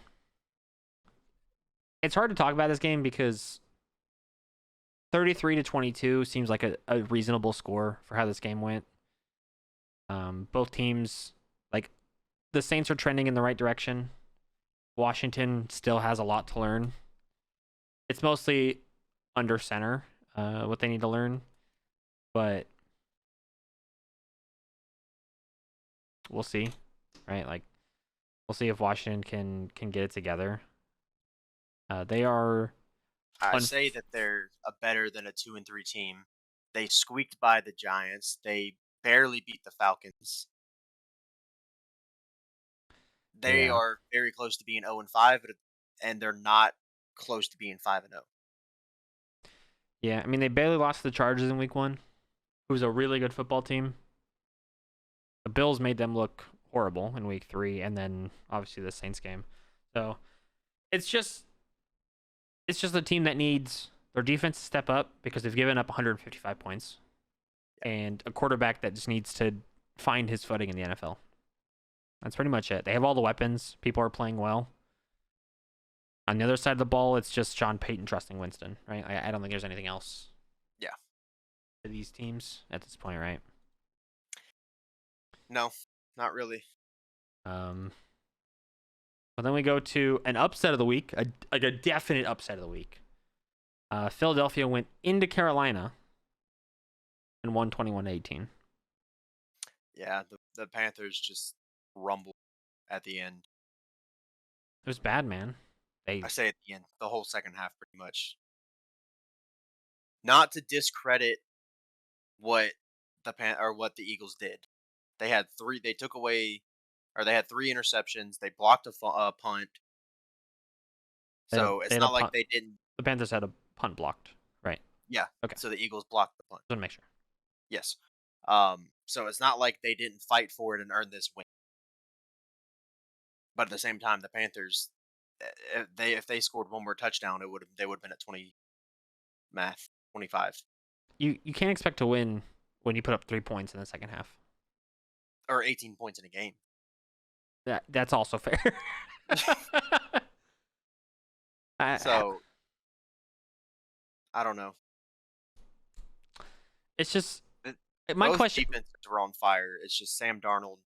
It's hard to talk about this game because 33-22 seems like a reasonable score for how this game went. Both teams, like the Saints are trending in the right direction. Washington still has a lot to learn. It's mostly under center, what they need to learn, but we'll see, right? Like we'll see if Washington can get it together. They are. I say that they're a better than a 2-3 team. They squeaked by the Giants. They barely beat the Falcons. They Yeah. are very close to being 0-5, and they're not close to being 5-0. Yeah, I mean they barely lost to the Chargers in Week 1, who's a really good football team. The Bills made them look horrible in Week 3, and then obviously the Saints game. So it's just a team that needs their defense to step up because they've given up 155 points, and a quarterback that just needs to find his footing in the NFL. That's pretty much it. They have all the weapons. People are playing well. On the other side of the ball, it's just Sean Payton trusting Winston, right? I don't think there's anything else. Yeah. For these teams at this point, right? No, not really. But then we go to an upset of the week, a definite upset of the week. Philadelphia went into Carolina and won 21-18. Yeah, the Panthers just rumbled at the end. It was bad, man. I say at the end, the whole second half, pretty much. Not to discredit what the Eagles did. They had three. They took away, or they had 3 interceptions. They blocked a punt. So it's not like they didn't. The Panthers had a punt blocked, right? Yeah. Okay. So the Eagles blocked the punt. Just want to make sure. Yes. So it's not like they didn't fight for it and earn this win. But at the same time, the Panthers, if they scored one more touchdown, they would have been at 25. You can't expect to win when you put up 3 points in the second half. Or 18 points in a game. That's also fair. So I don't know. It's just It, my both question. defenses are on fire. It's just Sam Darnold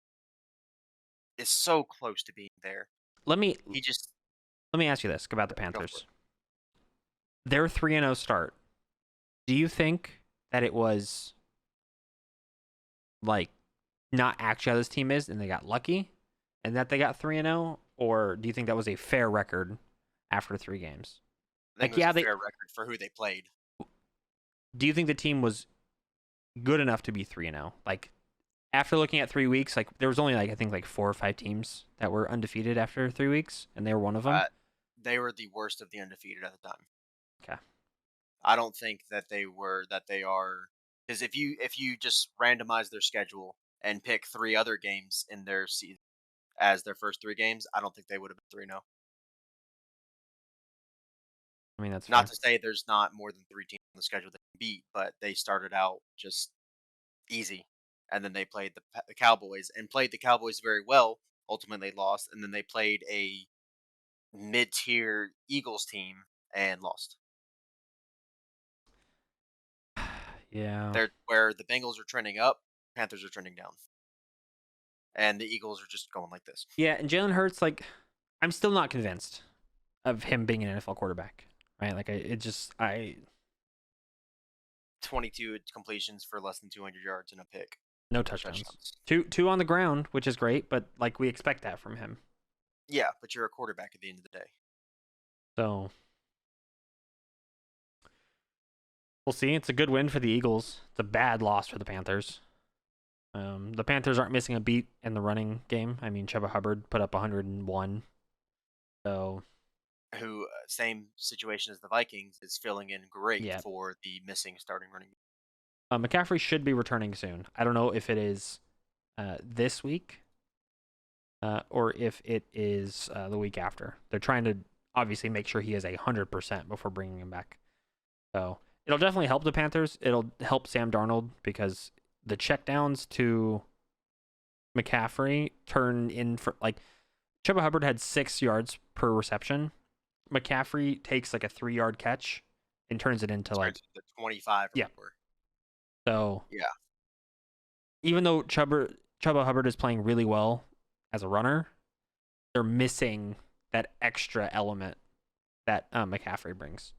is so close to being there. Let me He just let me ask you this about the go for Panthers. it. Their 3-0 start. Do you think that it was like not actually how this team is and they got lucky and that they got 3-0, or do you think that was a fair record after 3 games? I think Like, it was yeah, a they fair record for who they played. do you think the team was good enough to be 3-0? Like, after looking at 3 weeks, like there was only like I think like 4 or 5 teams that were undefeated after 3 weeks, and they were one of them. They were the worst of the undefeated at the time. Okay. I don't think that they are, because if you just randomize their schedule and pick 3 other games in their season as their first 3 games, I don't think they would have been 3-0. I mean, that's Not fair. to say there's not more than 3 teams on the schedule they can beat, but they started out just easy, and then they played the Cowboys and played the Cowboys very well. Ultimately lost, and then they played a mid-tier Eagles team and lost. Yeah. They're where the Bengals are trending up, Panthers are trending down, and the Eagles are just going like this. Yeah, and Jalen Hurts, like, I'm still not convinced of him being an NFL quarterback. Right? Like, I 22 completions for less than 200 yards and a pick. no No touchdowns. touchdowns. Two on the ground, which is great, but like we expect that from him. Yeah, but you're a quarterback at the end of the day. So we'll see. It's a good win for the Eagles. It's a bad loss for the Panthers. The Panthers aren't missing a beat in the running game. I mean, Chuba Hubbard put up 101. So Who same situation as the Vikings is filling in great yeah, for the missing starting running. McCaffrey should be returning soon. I don't know if it is this week or if it is the week after. They're trying to obviously make sure he is 100% before bringing him back. So it'll definitely help the Panthers. It'll help Sam Darnold because the checkdowns to McCaffrey turn in for like Chuba Hubbard had 6 yards per reception. McCaffrey takes like a 3-yard catch and turns it into like Turns into 25 or yeah. more. So Yeah. even though Chuba Hubbard is playing really well as a runner, they're missing that extra element that McCaffrey brings.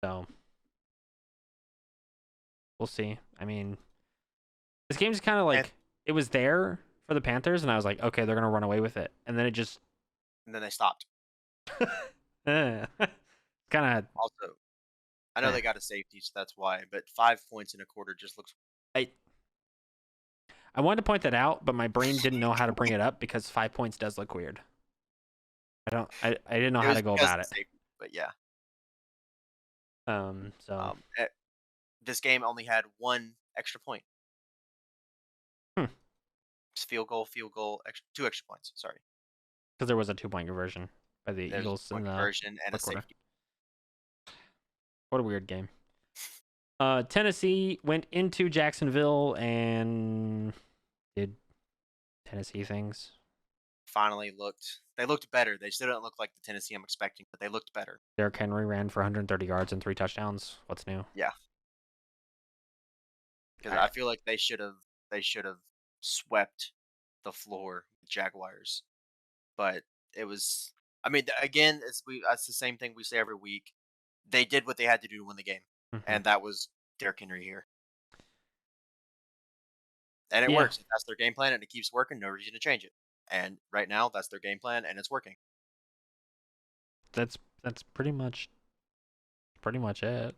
So we'll see. I mean, this game's kind of like it was there for the Panthers, and I was like, okay, they're gonna run away with it, and then it just And then they stopped. kind of. Also, I know they got a safety, so that's why. But 5 points in a quarter just looks. I wanted to point that out, but my brain didn't know how to bring it up because 5 points does look weird. I didn't know It how was to go because about of it. the safety, but yeah. So This game only had 1 extra point. Hmm. It's field goal, 2 extra points. Sorry. because there was a 2-point conversion by the There's Eagles a in the conversion and a fourth quarter. safety. What a weird game. Tennessee went into Jacksonville and did Tennessee things. Finally they looked better. They still don't look like the Tennessee I'm expecting, but they looked better. Derrick Henry ran for 130 yards and 3 touchdowns. What's new? Yeah. Because I feel like they should have swept the floor with Jaguars. But it was, I mean, again, that's the same thing we say every week. They did what they had to do to win the game, and that was Derrick Henry here. And it Yeah. works. If that's their game plan and it keeps working, no reason to change it. And right now, that's their game plan, and it's working. That's pretty much it.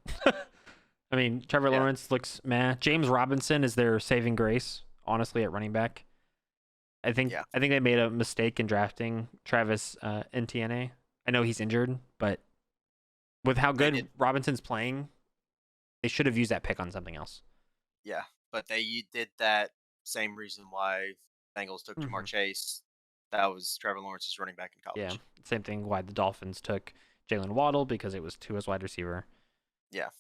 I mean, Trevor Yeah. Lawrence looks meh. James Robinson is their saving grace, honestly, at running back. I think they made a mistake in drafting Travis Etienne. I know he's injured, but with how good Robinson's playing, they should have used that pick on something else. Yeah, but you did that same reason why Bengals took Jamar Chase. That was Trevor Lawrence's running back in college. Yeah, same thing why the Dolphins took Jalen Waddle because it was Tua's wide receiver. Yeah.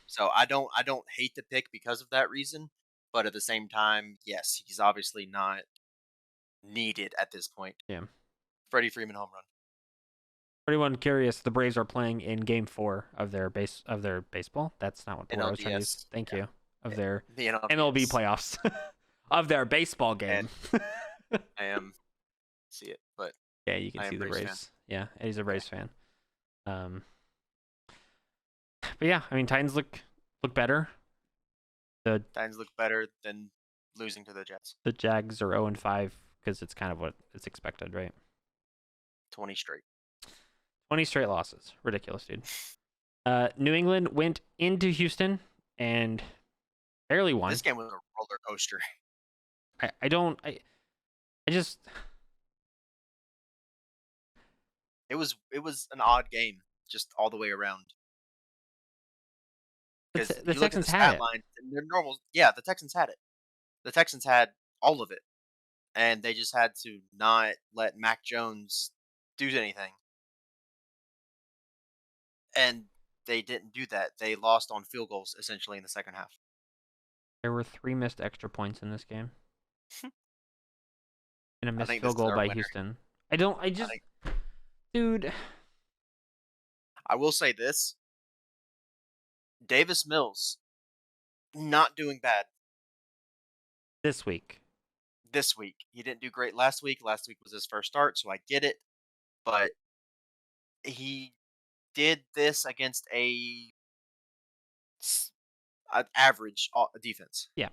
So I don't hate the pick because of that reason, but at the same time, yes, he's obviously not needed at this point. Yeah. Freddie Freeman home run. For anyone curious, the Braves are playing in Game 4 of their baseball. That's not what the word I was trying to use. NLDS. Thank Yeah. you. Of their The MLB NLDS. playoffs. Of their baseball And game. I am see it, but Yeah, you can I see am the Braves fan. Braves. Yeah, he's a Yeah. Braves fan. But yeah, I mean, Titans look better. The Titans look better than losing to the Jets. the Jags are 0-5 because it's kind of what it's expected, right? 20 straight. 20 straight losses. Ridiculous, dude. New England went into Houston and barely won. This game was a roller coaster. I just It was an odd game, just all the way around. Because the you look at Texans the had stat it. line, and they're normal. Yeah, the Texans had it. The Texans had all of it, and they just had to not let Mac Jones do anything. And they didn't do that. They lost on field goals essentially in the second half. There were 3 missed extra points in this game. And a I missed think this field is goal our by winner. Houston. think- Dude, I will say this: Davis Mills not doing bad this week. this week. He didn't do great last week. Last week was his first start, so I get it. But he did this against an average defense. Yeah.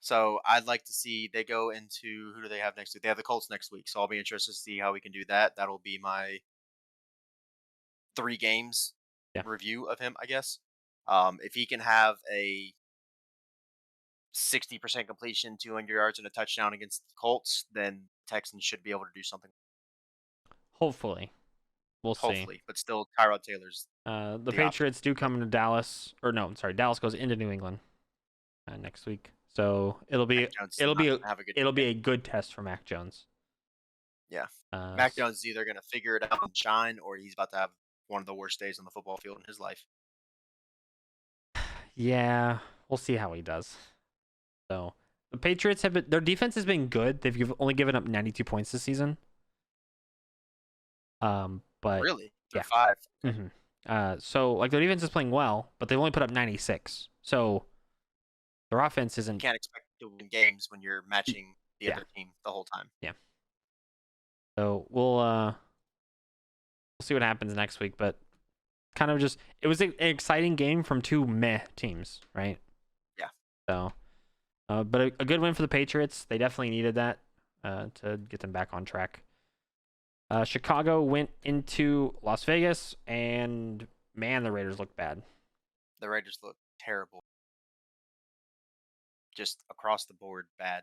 So I'd like to see they go into who do they have next week? They have the Colts next week, so I'll be interested to see how we can do that. That'll be my 3 games Yeah. review of him, I guess. If he can have a 60% completion, 200 yards, and a touchdown against the Colts, then Texans should be able to do something. Hopefully. We'll see. Hopefully, but still, Tyrod Taylor's. The the Patriots do come into Dallas, or no, sorry, Dallas goes into New England next week. So it'll be Mac Jones is not gonna have a good it'll be game. a good test for Mac Jones. Yeah. Uh, Mac Jones is either going to figure it out and shine, or he's about to have one of the worst days on the football field in his life. Yeah, we'll see how he does. So the Patriots their defense has been good. They've only given up 92 points this season. But Really? They're yeah. 5. Mm-hmm. So like their defense is playing well, but they've only put up 96. So their offense You isn't. can't expect to win games when you're matching the Yeah. other team the whole time. So we'll see what happens next week. But kind of just it was an exciting game from 2 meh teams, right? Yeah. So, but a good win for the Patriots. They definitely needed that to get them back on track. Chicago went into Las Vegas, and man, the Raiders looked bad. The Raiders look terrible. Just across the board bad.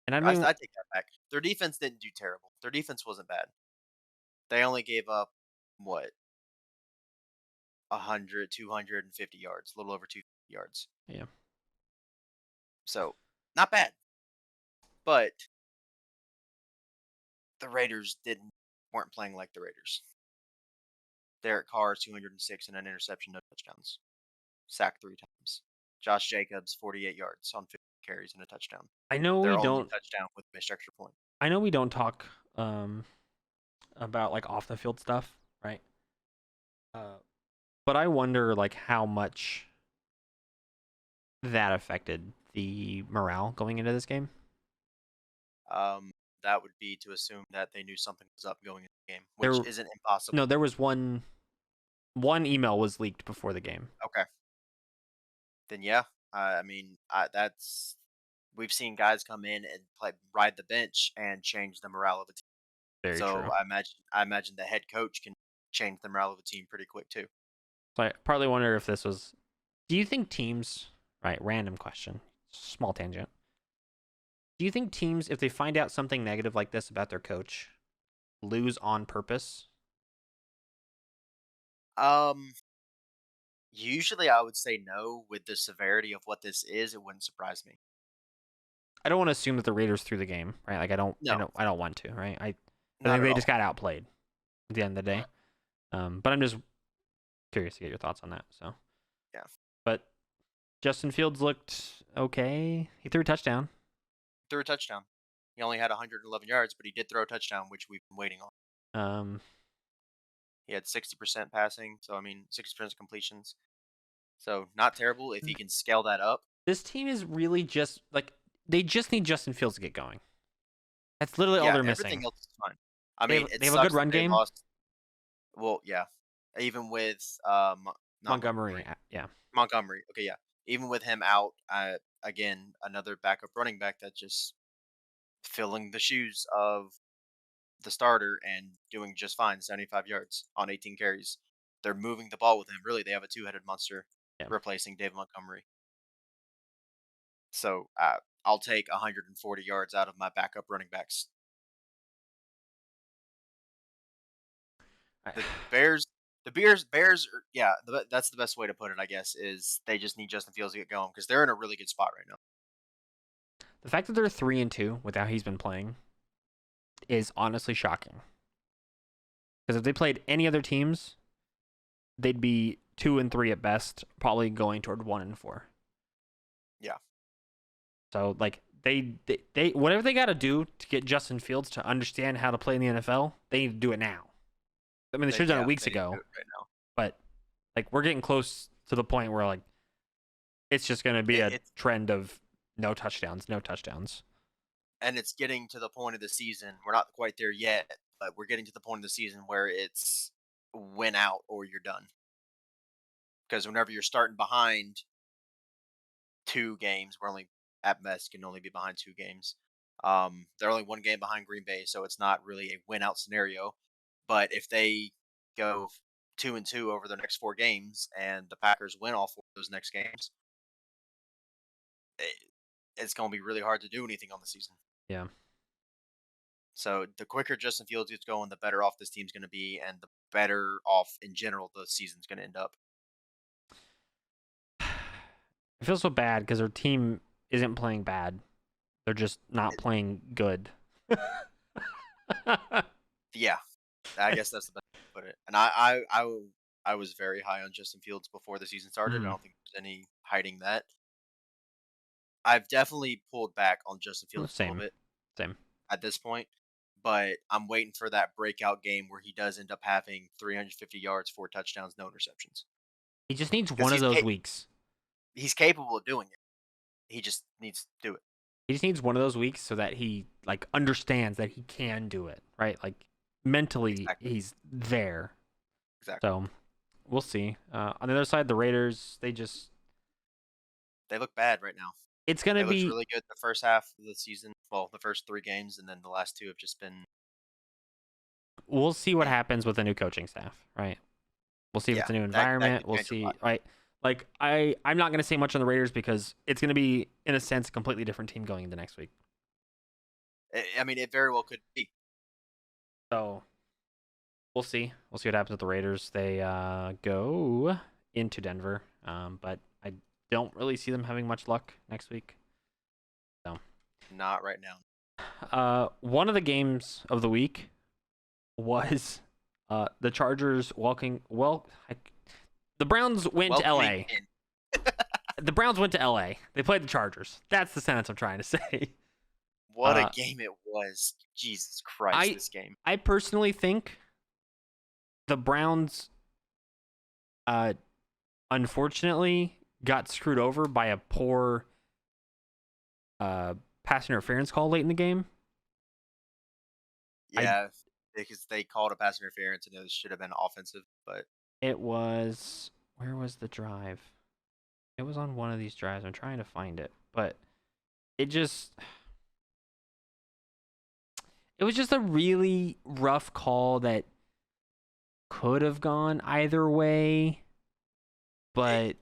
And I take that back. Their defense didn't do terrible. Their defense wasn't bad. They only gave up, what, 100, 250 yards, a little over 250 yards. Yeah. So, not bad. But the Raiders weren't playing like the Raiders. Derek Carr, 206 and an interception, no touchdowns. Sacked 3 times. Josh Jacobs, 48 yards on 50 carries and a touchdown. I know Their we only don't. touchdown with missed extra point. I know we don't talk about like off the field stuff, right? But I wonder like how much that affected the morale going into this game. That would be to assume that they knew something was up going into the game, There- which isn't impossible. No, there was one email was leaked before the game. Okay. Then yeah, I mean that's we've seen guys come in and ride the bench and change the morale of a team. Very So true. I imagine the head coach can change the morale of a team pretty quick too. So I partly wonder if this was. Do you think teams? Right, random question, small tangent. Do you think teams, if they find out something negative like this about their coach, lose on purpose? Usually I would say no. With the severity of what this is, it wouldn't surprise me. I don't want to assume that the Raiders threw the game, right? Like I don't want to, right? I think they just got outplayed at the end of the day. But I'm just curious to get your thoughts on that. So yeah. But Justin Fields looked okay. He threw a touchdown. He only had 111 yards, but he did throw a touchdown, which we've been waiting on. He had 60% passing, so 60% completions. So not terrible if he can scale that up. This team is really just like they just need Justin Fields to get going. That's literally all they're missing. Everything else is fine. They have a good run game. Lost. Well, yeah. Even with Montgomery, yeah. Montgomery. Okay, yeah. Even with him out, again, another backup running back that's just filling the shoes of the starter and doing just fine, 75 yards on 18 carries. They're moving the ball with him. Really, they have a two-headed monster replacing David Montgomery. So I'll take 140 yards out of my backup running backs. The Bears, that's the best way to put it, I guess, is they just need Justin Fields to get going because they're in a really good spot right now. The fact that they're 3-2 with how he's been playing is honestly shocking. Because if they played any other teams, they'd be 2-3 at best, probably going toward 1-4. Yeah. So like they whatever they got to do to get Justin Fields to understand how to play in the NFL, they need to do it now. I mean, they should have done it weeks ago. Right now. But like we're getting close to the point where like it's just going to be a trend of no touchdowns. And it's getting to the point of the season. We're not quite there yet, but we're getting to the point of the season where it's win out or you're done. Because whenever you're starting behind 2 games, we're only at best can only be behind 2 games. They're only 1 game behind Green Bay, so it's not really a win out scenario. But if they go 2-2 over the next 4 games and the Packers win all 4 of those next games, it's going to be really hard to do anything on the season. Yeah. So the quicker Justin Fields gets going, the better off this team's going to be, and the better off in general the season's going to end up. I feel so bad because their team isn't playing bad. They're just not playing good. Yeah, I guess that's the best way to put it. And I was very high on Justin Fields before the season started. I don't think there's any hiding that. I've definitely pulled back on Justin Fields a little bit. Same. At this point, but I'm waiting for that breakout game where he does end up having 350 yards, 4 touchdowns, no interceptions. He just needs one of those weeks. He's capable of doing it. He just needs to do it. He just needs one of those weeks so that he like understands that he can do it, right? Like mentally, he's there. Exactly. So we'll see. On the other side, the Raiders, they look bad right now. It's going to be really good the first half of the season. Well, the first 3 games, and then the last 2 have just been. We'll see what happens with the new coaching staff, right? We'll see if it's a new environment. We'll see, right? Like I'm not going to say much on the Raiders because it's going to be, in a sense, a completely different team going into next week. I mean, it very well could be. So we'll see. We'll see what happens with the Raiders. They go into Denver, but I don't really see them having much luck next week. So not right now. One of the games of the week was the Chargers the Browns went to LA. The Browns went to LA. They played the Chargers. That's the sentence I'm trying to say. What a game it was. Jesus Christ, this game. I personally think the Browns unfortunately got screwed over by a poor pass interference call late in the game. Yeah, because they called a pass interference and it should have been offensive, but it was, where was the drive? It was on one of these drives. I'm trying to find it, but it was just a really rough call that could have gone either way, but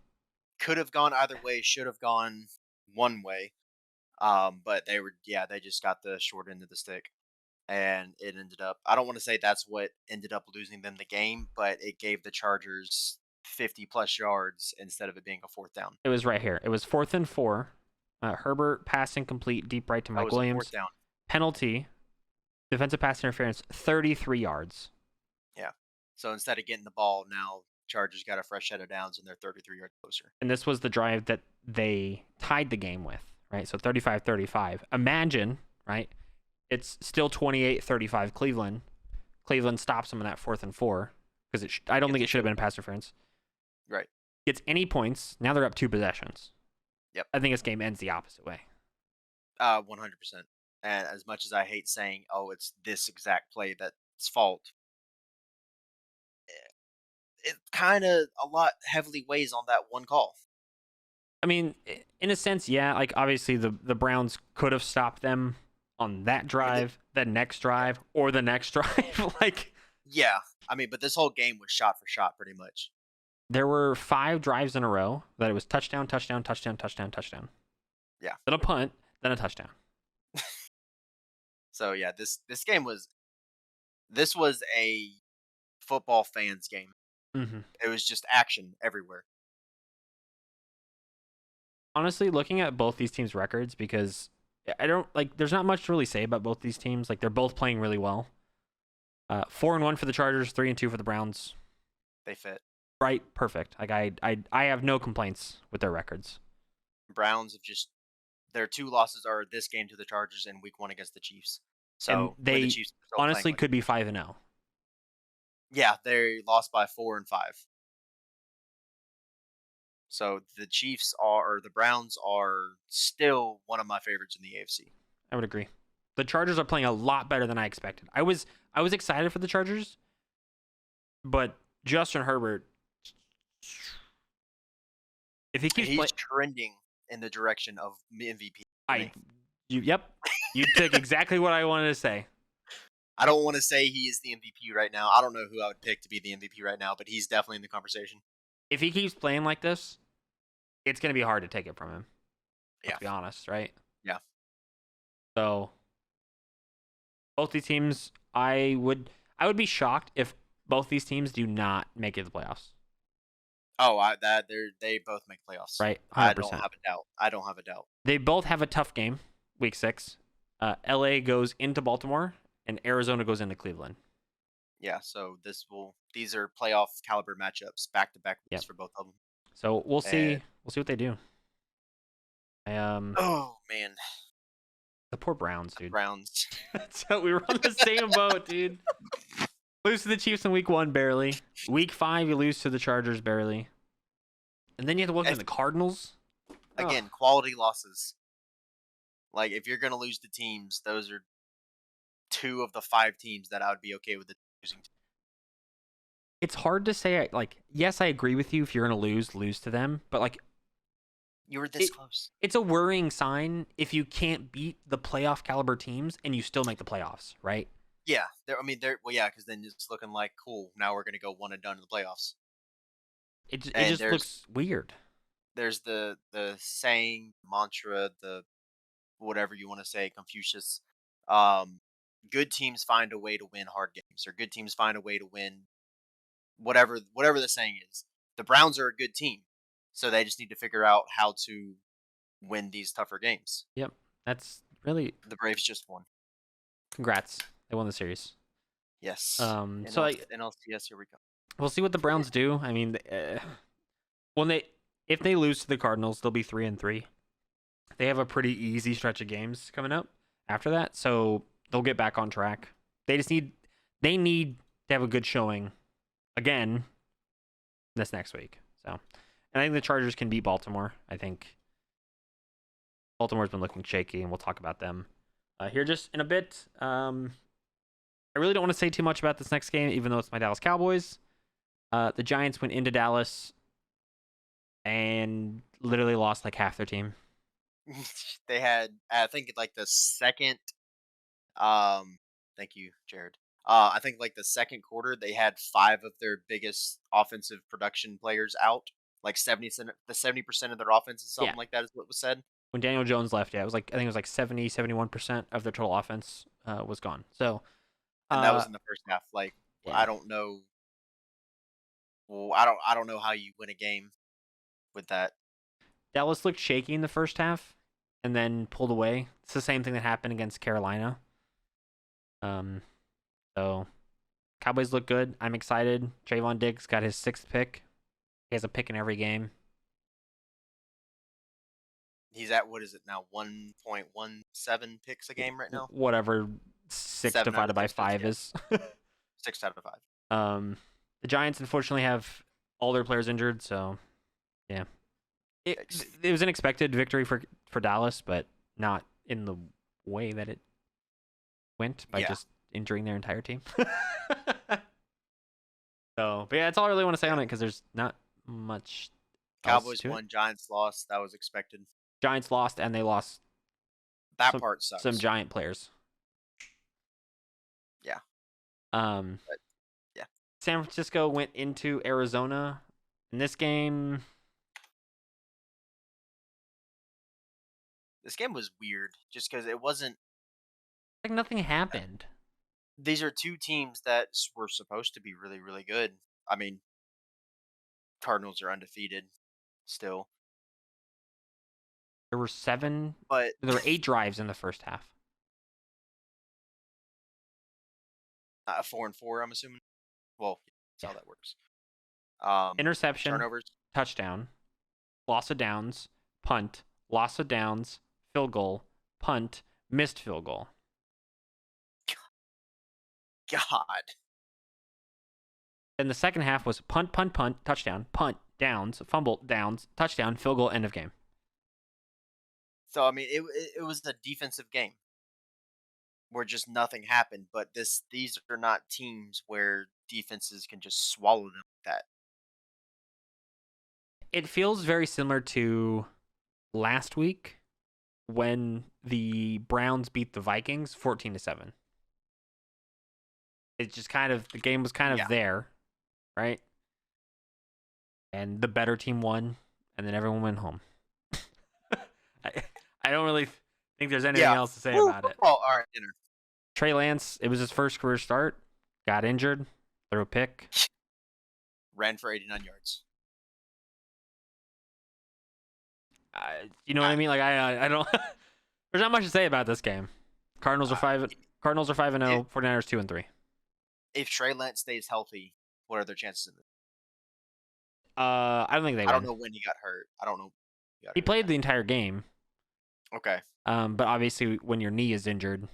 could have gone either way, should have gone one way. But they just got the short end of the stick, and it ended up, I don't want to say that's what ended up losing them the game, but it gave the Chargers 50 plus yards instead of it being a 4th down. It was right here. It was 4th and 4. Herbert passing complete deep right to Mike Williams. 4th down. Penalty, defensive pass interference, 33 yards. Yeah. So instead of getting the ball, now Chargers got a fresh set of downs and they're 33 yards closer. And this was the drive that they tied the game with, right? So 35-35. Imagine, right, It's still 28-35 Cleveland. Cleveland stops them in that 4th and 4 because I don't think it should have been a pass interference. Right. Gets any points. Now they're up 2 possessions. Yep. I think this game ends the opposite way. 100%. And as much as I hate saying, oh, it's this exact play that's fault, it kind of a lot heavily weighs on that one call. I mean, in a sense, yeah. Like, obviously, the Browns could have stopped them on that drive, the next drive, or the next drive. Like, yeah. I mean, but this whole game was shot for shot pretty much. there were 5 drives in a row that it was touchdown, touchdown, touchdown, touchdown, touchdown. Yeah. Then a punt, then a touchdown. So, yeah, this was a football fans game. Mm-hmm. It was just action everywhere. Honestly, looking at both these teams' records, because I don't like, there's not much to really say about both these teams. Like, they're both playing really well. 4-1 for the Chargers, 3-2 for the Browns. They fit. Right, perfect. Like, I have no complaints with their records. Browns have just their 2 losses are this game to the Chargers and Week 1 against the Chiefs. So And they the Chiefs are still honestly playing could be 5-0. yeah, they lost by 4 and 5. So the Browns are still one of my favorites in the AFC. I would agree. The Chargers are playing a lot better than I expected. I was excited for the Chargers, but Justin Herbert, if he keeps He's playing, trending in the direction of MVP. Yep, you took exactly what I wanted to say. I don't want to say he is the MVP right now. I don't know who I would pick to be the MVP right now, but he's definitely in the conversation. If he keeps playing like this, it's going to be hard to take it from him. Let's be honest, right? Yeah. So both these teams, I would be shocked if both these teams do not make it to the playoffs. Oh, they both make playoffs. Right, 100%. I don't have a doubt. They both have a tough game, week 6. LA goes into Baltimore, and Arizona goes into Cleveland. Yeah, so these are playoff caliber matchups, back-to-back weeks for both of them. So we'll see. We'll see what they do. Oh man, the poor Browns, dude. Browns. So we were on the same boat, dude. Lose to the Chiefs in week 1, barely. Week 5, you lose to the Chargers, barely. And then you have to look at the Cardinals. Again, quality losses. Like, if you're going to lose to teams, those are 2 of the 5 teams that I would be okay with losing to. It's hard to say, like, yes, I agree with you. If you're going to lose to them. But, like, you were this close. It's a worrying sign if you can't beat the playoff caliber teams and you still make the playoffs, right? Yeah. Because then it's looking like, cool, now we're going to go 1 and done in the playoffs. It just looks weird. There's the saying, mantra, the whatever you want to say, Confucius. Good teams find a way to win hard games, or good teams find a way to win whatever the saying is. The Browns are a good team, so they just need to figure out how to win these tougher games. Yep, that's really the Braves just won. Congrats, they won the series. Yes. So like NLCS, here we go. We'll see what the Browns do. I mean, if they lose to the Cardinals, they'll be 3-3. They have a pretty easy stretch of games coming up after that, so they'll get back on track. They need to have a good showing again this next week. So, and I think the Chargers can beat Baltimore. I think Baltimore's been looking shaky, and we'll talk about them here just in a bit. I really don't want to say too much about this next game, even though it's my Dallas Cowboys. The Giants went into Dallas and literally lost like half their team. They had, I think, like the second. Thank you, Jared. I think like the second quarter, they had 5 of their biggest offensive production players out. Like 70% of their offense, something like that is what was said. When Daniel Jones left, I think it was like 71% of their total offense was gone. So, and that was in the first half. Like, I don't know. Well, I don't know how you win a game with that. Dallas looked shaky in the first half and then pulled away. It's the same thing that happened against Carolina. So Cowboys look good. I'm excited. Trayvon Diggs got his 6th pick. He has a pick in every game. He's at, what is it now, 1.17 picks a game right now? Whatever 6 7 out divided of by 6 picks, 5 yeah. is. 6 out of 5. The Giants unfortunately have all their players injured, so yeah. It was an expected victory for Dallas, but not in the way that it went by just injuring their entire team. So, but yeah, that's all I really want to say on it because there's not much else Cowboys to won, it. Giants lost. That was expected. Giants lost, and they lost That part sucks. some giant players. Yeah. But yeah. San Francisco went into Arizona in this game. This game was weird just because it wasn't. Like nothing happened. These are two teams that were supposed to be really, really good. I mean, Cardinals are undefeated still. There were But there were 8 drives in the first half. 4-4, I'm assuming. Well, that's how that works. Interception, turnovers, touchdown, loss of downs, punt, loss of downs, field goal, punt, missed field goal. God. And the second half was punt, touchdown, punt, downs, fumble, downs, touchdown, field goal, end of game. So I mean, it was a defensive game where just nothing happened. But these are not teams where defenses can just swallow them like that. It feels very similar to last week when the Browns beat the Vikings 14-7. It's just kind of the game was kind of there, right? And the better team won, and then everyone went home. I don't really think there's anything else to say about it. Oh, all right, dinner. Trey Lance, it was his first career start, got injured, threw a pick. Ran for 89 yards. You know what I mean? Like I don't. There's not much to say about this game. Cardinals are 5-0. 49ers 2-3. If Trey Lance stays healthy, what are their chances in this? I don't think they win. I don't know when he got hurt. I don't know. He played the entire game. Okay. But obviously, when your knee is injured,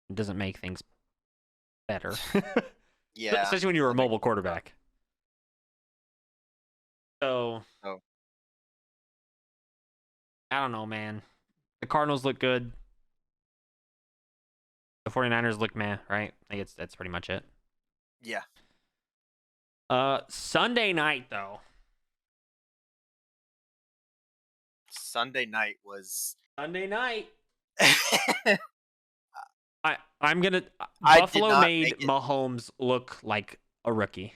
it doesn't make things better. Yeah. Especially when you're a mobile quarterback. So. Oh. I don't know, man. The Cardinals look good. The 49ers look meh, right? I think that's pretty much it. Yeah. Sunday night though. Sunday night was. Sunday night. I'm gonna. Buffalo made Mahomes look like a rookie.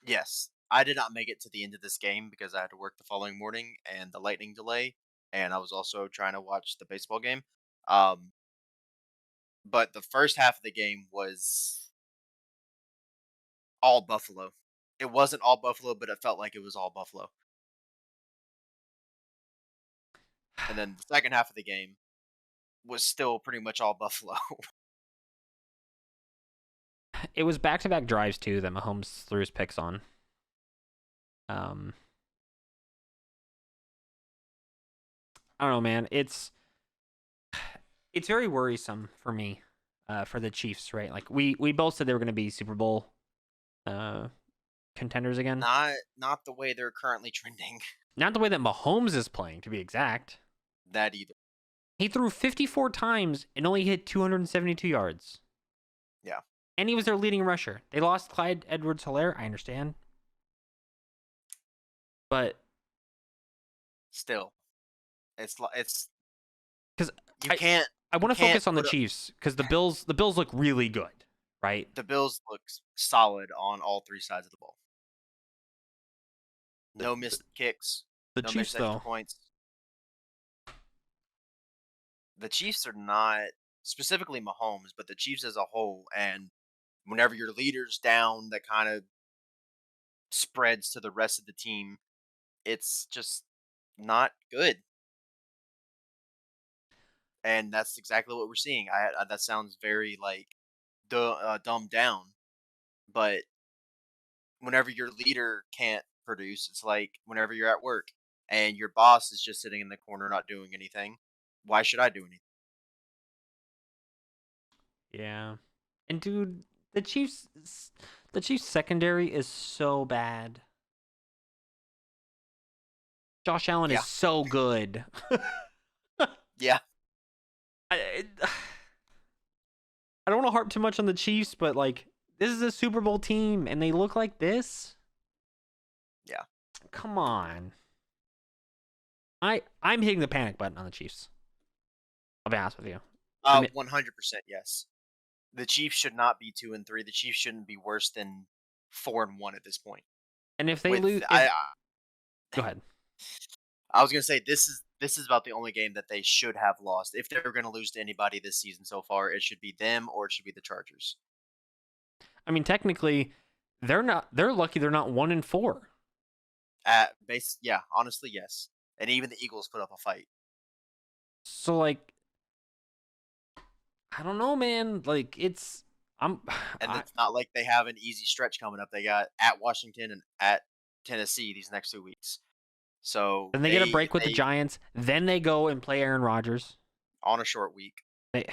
Yes, I did not make it to the end of this game because I had to work the following morning and the lightning delay, and I was also trying to watch the baseball game. But the first half of the game was all Buffalo. It wasn't all Buffalo, but it felt like it was all Buffalo. And then the second half of the game was still pretty much all Buffalo. It was back-to-back drives too that Mahomes threw his picks on. I don't know, man. It's very worrisome for me, for the Chiefs, right? Like we both said they were going to be Super Bowl contenders again. Not the way they're currently trending. Not the way that Mahomes is playing, to be exact. That either. He threw 54 times and only hit 272 yards. Yeah. And he was their leading rusher. They lost Clyde Edwards-Helaire, I understand. But still, it's because you can't. I want to focus on the Chiefs because the Bills look really good, right? The Bills look solid on all three sides of the ball. No missed kicks. The no Chiefs missed extra though. Points. The Chiefs are not specifically Mahomes, but the Chiefs as a whole. And whenever your leader's down, that kind of spreads to the rest of the team. It's just not good. And that's exactly what we're seeing. That sounds very like dumbed down, but whenever your leader can't produce, it's like whenever you're at work and your boss is just sitting in the corner not doing anything, why should I do anything? Yeah. And dude, the Chiefs the Chiefs secondary is so bad. Josh Allen is Yeah, so good. yeah. I, I don't want to harp too much on the Chiefs, but like this is a Super Bowl team and they look like this. Yeah. Come on. I'm hitting the panic button on the Chiefs. I'll be honest with you. 100% yes. The Chiefs should not be 2-3. The Chiefs shouldn't be worse than 4-1 at this point. And if they With lose, go ahead. I was gonna say this is about the only game that they should have lost. If they're gonna lose to anybody this season so far, it should be them or it should be the Chargers. I mean, technically, they're not. They're lucky they're not 1-4. Yeah, honestly, yes. And even the Eagles put up a fight. So like, I don't know, man. Like it's And it's not like they have an easy stretch coming up. They got at Washington and at Tennessee these next 2 weeks. So then they get a break with the Giants. Then they go and play Aaron Rodgers on a short week. They,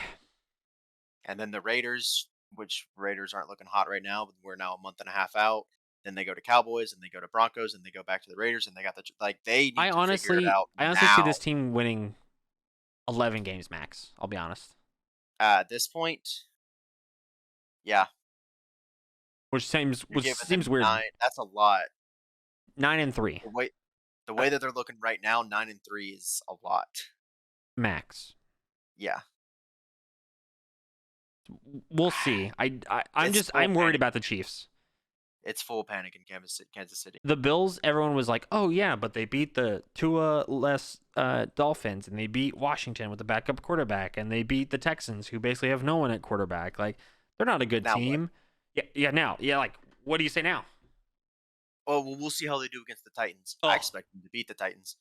And then the Raiders, which Raiders aren't looking hot right now, but we're now a month and a half out. Then they go to Cowboys, and they go to Broncos, and they go back to the Raiders, and they got they need to figure it out I honestly now. see this team winning 11 games max. I'll be honest. At this point, yeah, Which seems them weird. 9, that's a lot. 9-3 The way that they're looking right now, 9-3 is a lot. max. Yeah, We'll see. I'm worried about the Chiefs. it's full panic in Kansas City. The Bills, everyone was like, "Oh yeah," but they beat the Tua-less Dolphins, and they beat Washington with a backup quarterback, and they beat the Texans, who basically have no one at quarterback. Like, they're not a good Now team. what? Yeah. Like, what do you say now? Well, we'll see how they do against the Titans. Oh. I expect them to beat the Titans.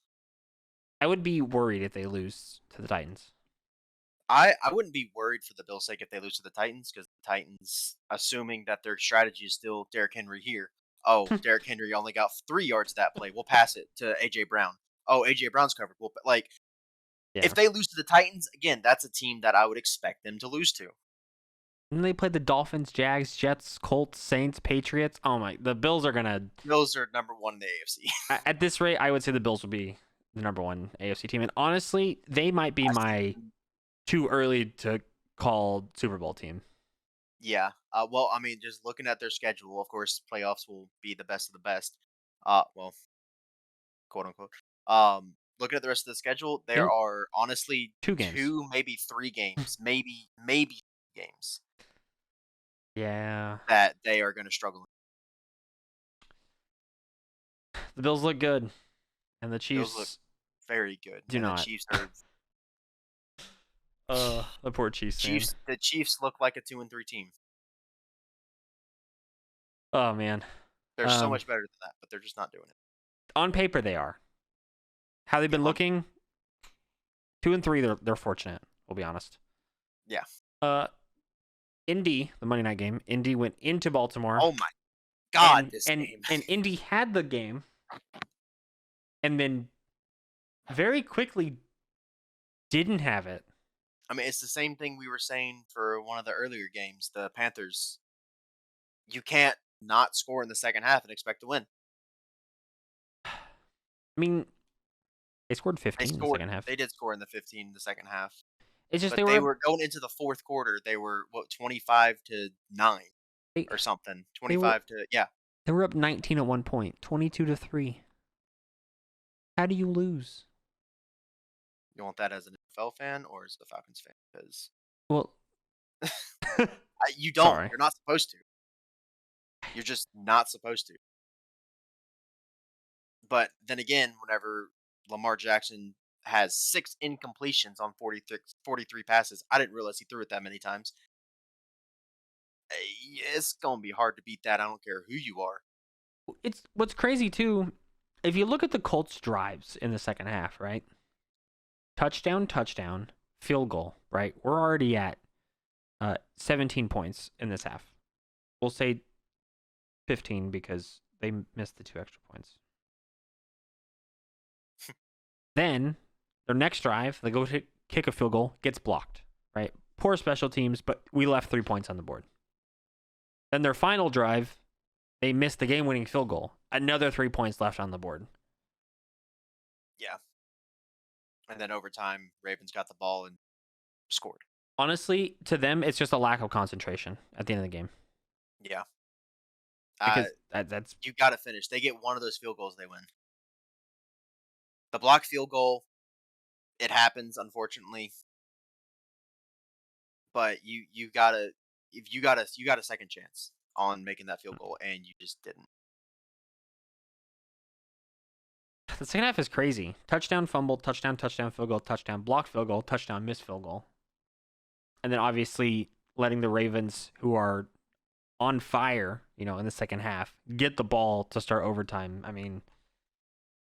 I would be worried if they lose to the Titans. I wouldn't be worried for the Bills' sake if they lose to the Titans, because the Titans, assuming that their strategy is still Derrick Henry here. Oh, Derrick Henry only got 3 yards that play. We'll pass it to A.J. Brown. Oh, A.J. Brown's covered. If they lose to the Titans, again, that's a team that I would expect them to lose to. And they played the Dolphins, Jags, Jets, Colts, Saints, Patriots. Oh my, the Bills are gonna. Bills are number 1 in the AFC. At this rate, I would say the Bills would be the number 1 AFC team, and honestly, they might be my too early to call Super Bowl team. Yeah. Well, I mean, just looking at their schedule, of course, playoffs will be the best of the best. Well, quote unquote. Looking at the rest of the schedule, there are honestly 2 games, 2, maybe 3 games, maybe games. Yeah. That they are going to struggle. The Bills look good, and the Those look Chiefs very good. do not. The Chiefs are. The poor Chiefs. The Chiefs look like a 2-3 team. Oh man, they're so much better than that, but they're just not doing it. On paper, they are. How they've been looking? 2-3. They're fortunate. We'll be honest. Yeah. Indy, the Monday night game. Indy went into Baltimore. Oh my God! This game. And Indy had the game, and then very quickly didn't have it. I mean, it's the same thing we were saying for one of the earlier games, the Panthers. You can't not score in the second half and expect to win. I mean, they scored 15 in the second half. They did score in the 15 in the second half. It's just they were going into the fourth quarter. They were 25-9 or something. 25 to yeah. They were up 19 at one point. 22-3. How do you lose? You want that as an NFL fan or as a Falcons fan? Because you don't. Sorry. You're not supposed to. You're just not supposed to. But then again, whenever Lamar Jackson has 6 incompletions on 43 passes, I didn't realize he threw it that many times. It's going to be hard to beat that. I don't care who you are. It's what's crazy too. If you look at the Colts drives in the second half, right? Touchdown, field goal, right? We're already at 17 points in this half. We'll say 15 because they missed the 2 extra points. Then their next drive, they go to kick a field goal, gets blocked, right? Poor special teams, but we left 3 points on the board. Then their final drive, they missed the game-winning field goal. Another 3 points left on the board. Yeah. And then overtime, Ravens got the ball and scored. Honestly, to them, it's just a lack of concentration at the end of the game. Yeah. Because that's You got to finish. They get one of those field goals, they win. The blocked field goal, it happens, unfortunately. But you got a second chance on making that field goal, and you just didn't. the second half is crazy. Touchdown, fumble, touchdown, field goal, touchdown, blocked field goal, touchdown, missed field goal. And then obviously letting the Ravens, who are on fire, in the second half, get the ball to start overtime. I mean,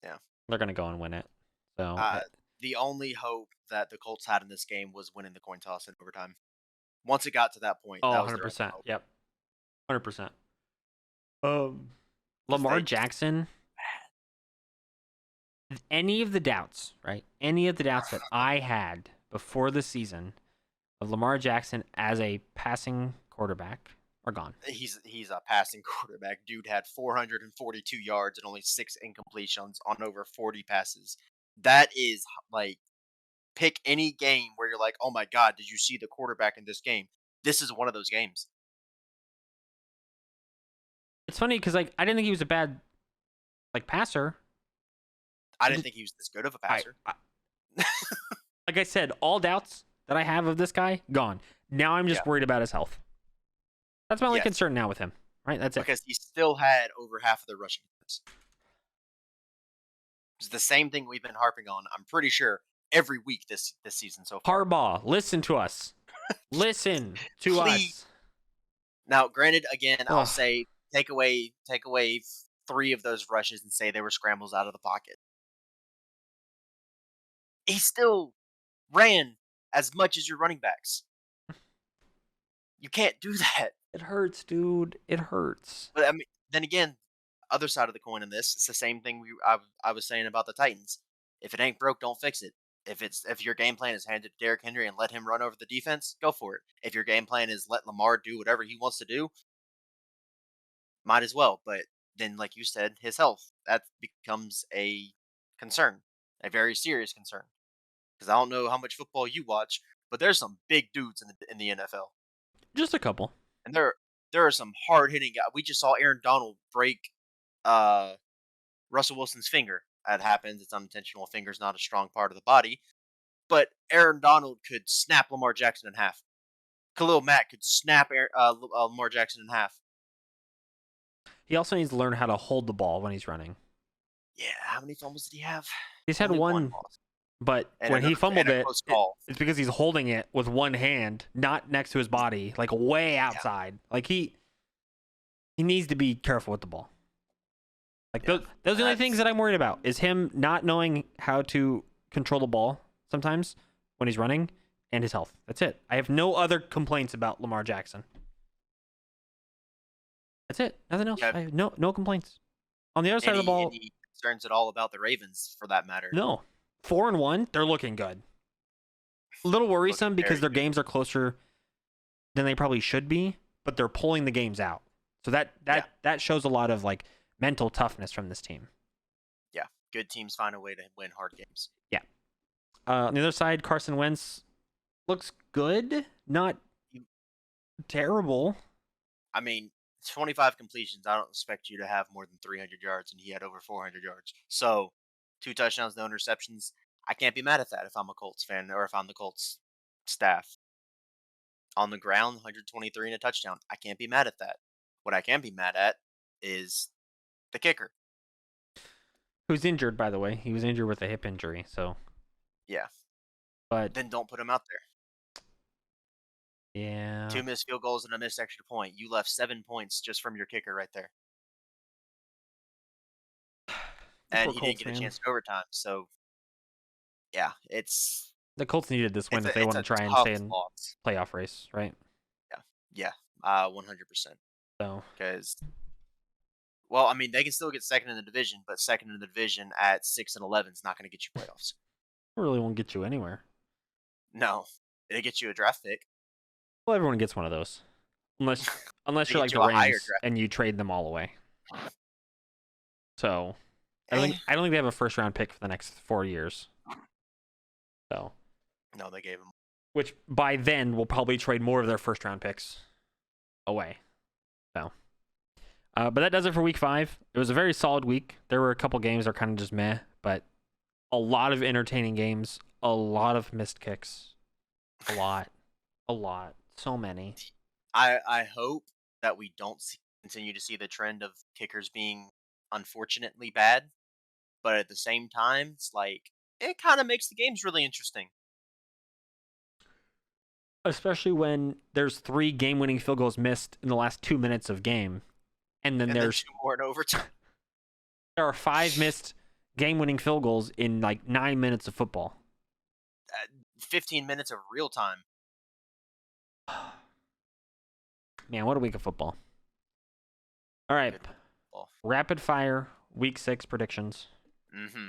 yeah, they're going to go and win it. So the only hope that the Colts had in this game was winning the coin toss in overtime. Once it got to that point, that was 100%. Yep. 100%. Lamar Jackson, any of the doubts, right? Any of the doubts that I had before the season of Lamar Jackson as a passing quarterback are gone. He's a passing quarterback. Dude had 442 yards and only 6 incompletions on over 40 passes. That is like, pick any game where you're like, oh my God, did you see the quarterback in this game? This is one of those games. It's funny because I didn't think he was a bad passer. I didn't think he was this good of a passer. Like I said, all doubts that I have of this guy, gone. Now I'm just worried about his health. That's my only concern now with him, right? That's because he still had over half of the rushing attempts. It's the same thing we've been harping on, I'm pretty sure, every week this season so far. Harbaugh, listen to us. Listen to us. Now, granted, again, I'll say take away 3 of those rushes and say they were scrambles out of the pocket. He still ran as much as your running backs. You can't do that. It hurts, dude. It hurts. But I mean, then again, other side of the coin in this, it's the same thing I was saying about the Titans. If it ain't broke, don't fix it. If your game plan is hand it to Derrick Henry and let him run over the defense, go for it. If your game plan is let Lamar do whatever he wants to do, might as well. But then, like you said, his health, that becomes a concern, a very serious concern. Because I don't know how much football you watch, but there's some big dudes in the NFL. Just a couple. And there are some hard-hitting guys. We just saw Aaron Donald break Russell Wilson's finger. That happens. It's unintentional. Finger's not a strong part of the body. But Aaron Donald could snap Lamar Jackson in half. Khalil Mack could snap Lamar Jackson in half. He also needs to learn how to hold the ball when he's running. Yeah, how many fumbles did he have? He's had one but when he fumbled it's because he's holding it with one hand, not next to his body, like way outside. Yeah. Like he needs to be careful with the ball. Like those are the only things that I'm worried about is him not knowing how to control the ball sometimes when he's running and his health. That's it. I have no other complaints about Lamar Jackson. That's it. Nothing else. I have no complaints. On the other side of the ball, any concerns at all about the Ravens for that matter? No. 4-1, they're looking good. A little worrisome because their games are closer than they probably should be, but they're pulling the games out. So that shows a lot of like mental toughness from this team. Yeah, good teams find a way to win hard games. Yeah. On the other side, Carson Wentz looks good, not terrible. I mean, 25 completions. I don't expect you to have more than 300 yards, and he had over 400 yards. So 2 touchdowns, no interceptions. I can't be mad at that if I'm a Colts fan or if I'm the Colts staff. On the ground, 123 and a touchdown. I can't be mad at that. What I can be mad at is the kicker. Who's injured, by the way. He was injured with a hip injury, so. Yeah. But then don't put him out there. Yeah. 2 missed field goals and a missed extra point. You left 7 points just from your kicker right there. And he didn't get a chance in overtime. So, yeah, it's... The Colts needed this win if they want to try and stay in playoff race, right? Yeah, 100%. So, because, well, I mean, they can still get second in the division, but second in the division at 6-11 is not going to get you playoffs. really won't get you anywhere. No, it'll get you a draft pick. Well, everyone gets one of those, unless They you're get like the you a higher Rams draft. and you trade them all away. So Eh. I don't think they have a first round pick for the next 4 years. So No, they gave him. which by then will probably trade more of their first round picks away. So, but that does it for week 5. It was a very solid week. There were a couple games that are kind of just meh, but a lot of entertaining games, a lot of missed kicks, a lot, so many. I hope that we don't continue to see the trend of kickers being unfortunately bad, but at the same time, it's like it kind of makes the games really interesting. Especially when there's 3 game-winning field goals missed in the last 2 minutes of game, and then And then there's 2 more in overtime. there are 5 missed game-winning field goals in like 9 minutes of football. 15 minutes of real time. Man, what a week of football. All right. Good football. Rapid fire week 6 predictions. Mm-hmm.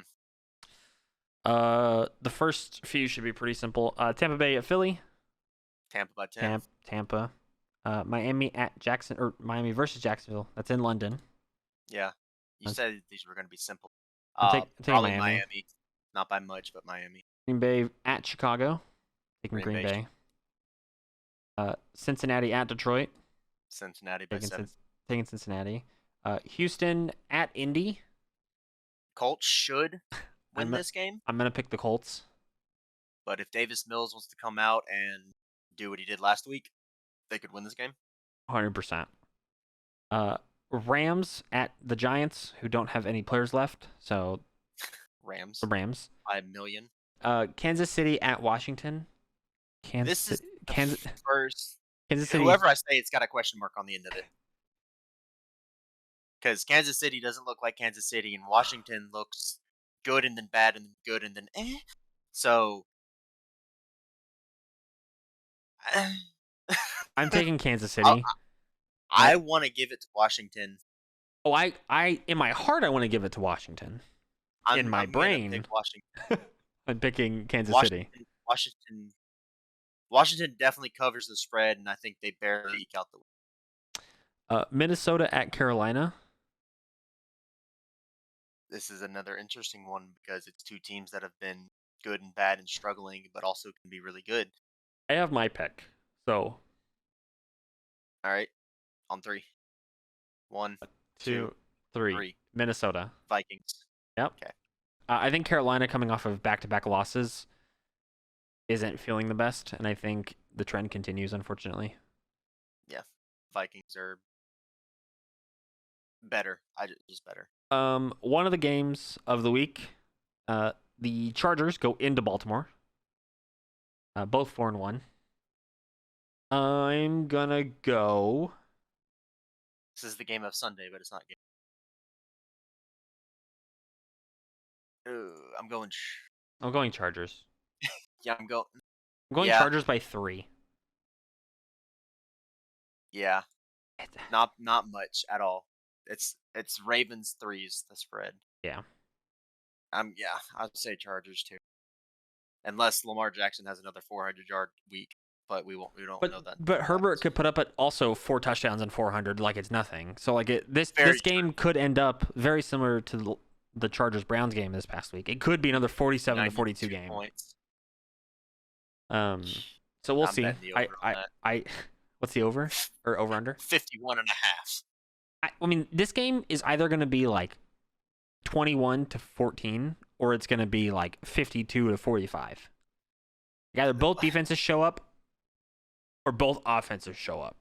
The first few should be pretty simple. Tampa Bay at Philly. Tampa by 10. Tampa. Miami at Jackson, or Miami versus Jacksonville. That's in London. Yeah. You said these were going to be simple. I'm taking Probably Miami. Miami. Not by much, but Miami. Green Bay at Chicago. Taking Green Green Bay. Bay. Cincinnati at Detroit. Cincinnati by 7. Taking Cincinnati. Houston at Indy. Colts should win I'm this game, I'm gonna pick the Colts. but if Davis Mills wants to come out and do what he did last week, they could win this game. 100%. Rams at the Giants, who don't have any players left. So Rams the Rams. by 1,000,000. Kansas City at Washington. This is Kansas first. Kansas City. Whoever I say, it's got a question mark on the end of it. Because Kansas City doesn't look like Kansas City, and Washington looks good and then bad and then good and then eh. So I'm taking Kansas City. I want to give it to Washington. Oh, I in my heart I want to give it to Washington. In my I'm gonna brain, pick Washington. I'm picking Kansas City. Washington definitely covers the spread, and I think they barely eke out the win. Minnesota at Carolina. This is another interesting one because it's 2 teams that have been good and bad and struggling, but also can be really good. I have my pick. So All right, on 3. 1, 2, 3. Minnesota. Vikings. Yep. Okay. I think Carolina, coming off of back-to-back losses, isn't feeling the best, and I think the trend continues, unfortunately. Yeah, Vikings are better. Just better. One of the games of the week, the Chargers go into Baltimore. Both 4-1. I'm gonna go. This is the game of Sunday, but it's not game. I'm going. I'm going Chargers. Yeah, I'm going. I'm going Yeah. Chargers by 3. Yeah, not much at all. It's Ravens 3s the spread. Yeah. Yeah, I'd say Chargers too. Unless Lamar Jackson has another 400-yard week, but we don't know that. But Herbert could put up at also 4 touchdowns and 400 like it's nothing. So like this game could end up very similar to the Chargers Browns game this past week. It could be another 47 to 42 game. Points. So we'll I'm see. betting the over on that. What's the over or over under? 51.5. I mean, this game is either going to be like 21 to 14 or it's going to be like 52 to 45. Either both defenses show up or both offenses show up.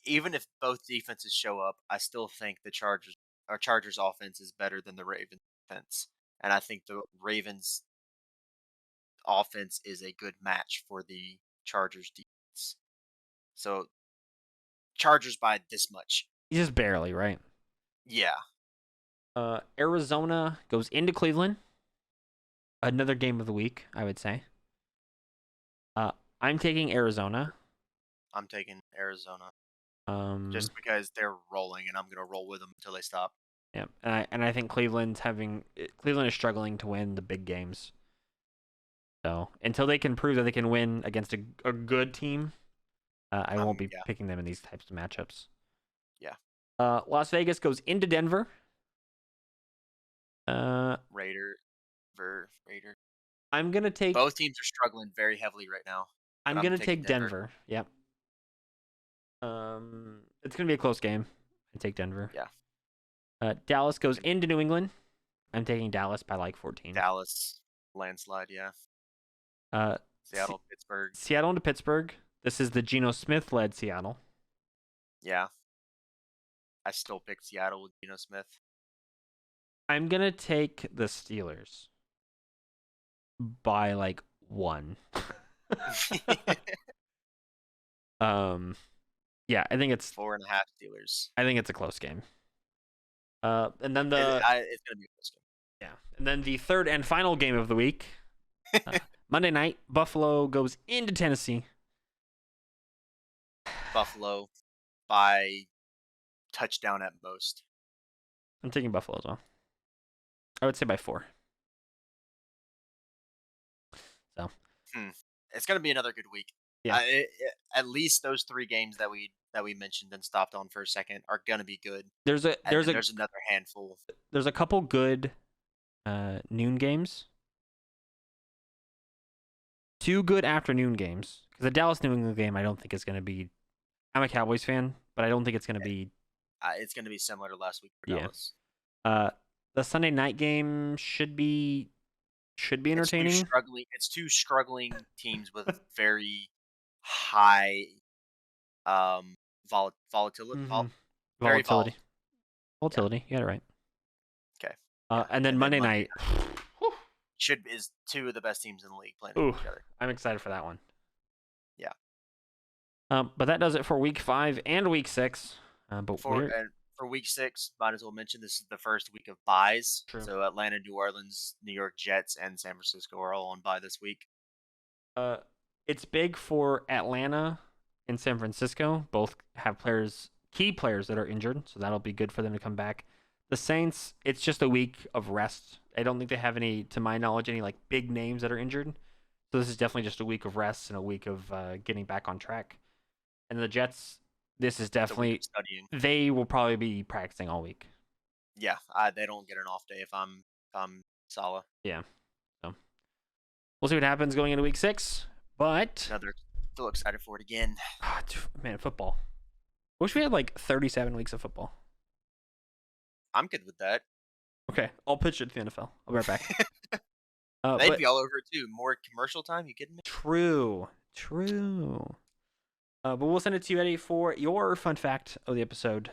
Even if both defenses show up, I still think the Chargers offense is better than the Ravens defense. And I think the Ravens offense is a good match for the Chargers defense. So Chargers by this much. Just barely, right? Yeah. Arizona goes into Cleveland. Another game of the week, I would say. I'm taking Arizona. I'm taking Arizona. Just because they're rolling, and I'm going to roll with them until they stop. Yeah, and I think Cleveland is struggling to win the big games. So until they can prove that they can win against a good team, I won't be Yeah. picking them in these types of matchups. Yeah. Las Vegas goes into Denver. Raider. I'm gonna take. Both teams are struggling very heavily right now. But I'm I'm gonna taking take Denver. Yep. It's gonna be a close game. I take Denver. Yeah. Dallas goes into New England. I'm taking Dallas by like 14. Dallas landslide. Yeah. Uh, Seattle, Pittsburgh. Seattle into Pittsburgh. This is the Geno Smith led Seattle. Yeah. I still pick Seattle with Geno Smith. I'm gonna take the Steelers by like 1. Yeah, I think it's 4.5 Steelers. I think it's a close game. And then it's gonna be a close game. Yeah, and then the third and final game of the week, Monday night, Buffalo goes into Tennessee. Buffalo by touchdown at most. I'm taking Buffalo as well. I would say by 4. So it's gonna be another good week. Yeah. At least those 3 games that we mentioned and stopped on for a second are gonna be good. There's another handful. There's a couple good noon games. 2 good afternoon games. Because the Dallas New England game, I don't think is going to be. I'm a Cowboys fan, but I don't think it's going to be. It's going to be similar to last week for Dallas. The Sunday night game should be entertaining. It's two struggling teams with very high volatility. Mm-hmm. Very Volatility. Volatility. You got it right. Okay. And then Monday night is 2 of the best teams in the league playing each other. I'm excited for that one. Yeah. But that does it for week 5 and week 6. But for week 6, might as well mention this is the first week of buys. True. So Atlanta, New Orleans, New York Jets, and San Francisco are all on bye this week. It's big for Atlanta and San Francisco. Both have key players that are injured, so that'll be good for them to come back. The Saints, it's just a week of rest. I don't think they have any, to my knowledge, any like big names that are injured. So this is definitely just a week of rest and a week of getting back on track. And the Jets, this is definitely studying. They will probably be practicing all week. Yeah, they don't get an off day if I'm Salah. Yeah, so we'll see what happens going into week 6. But still excited for it again. Man, football. I wish we had like 37 weeks of football. I'm good with that. Okay, I'll pitch it to the NFL. I'll be right back. They'd be all over it too. More commercial time? You kidding me? True. But we'll send it to you, Eddie, for your fun fact of the episode.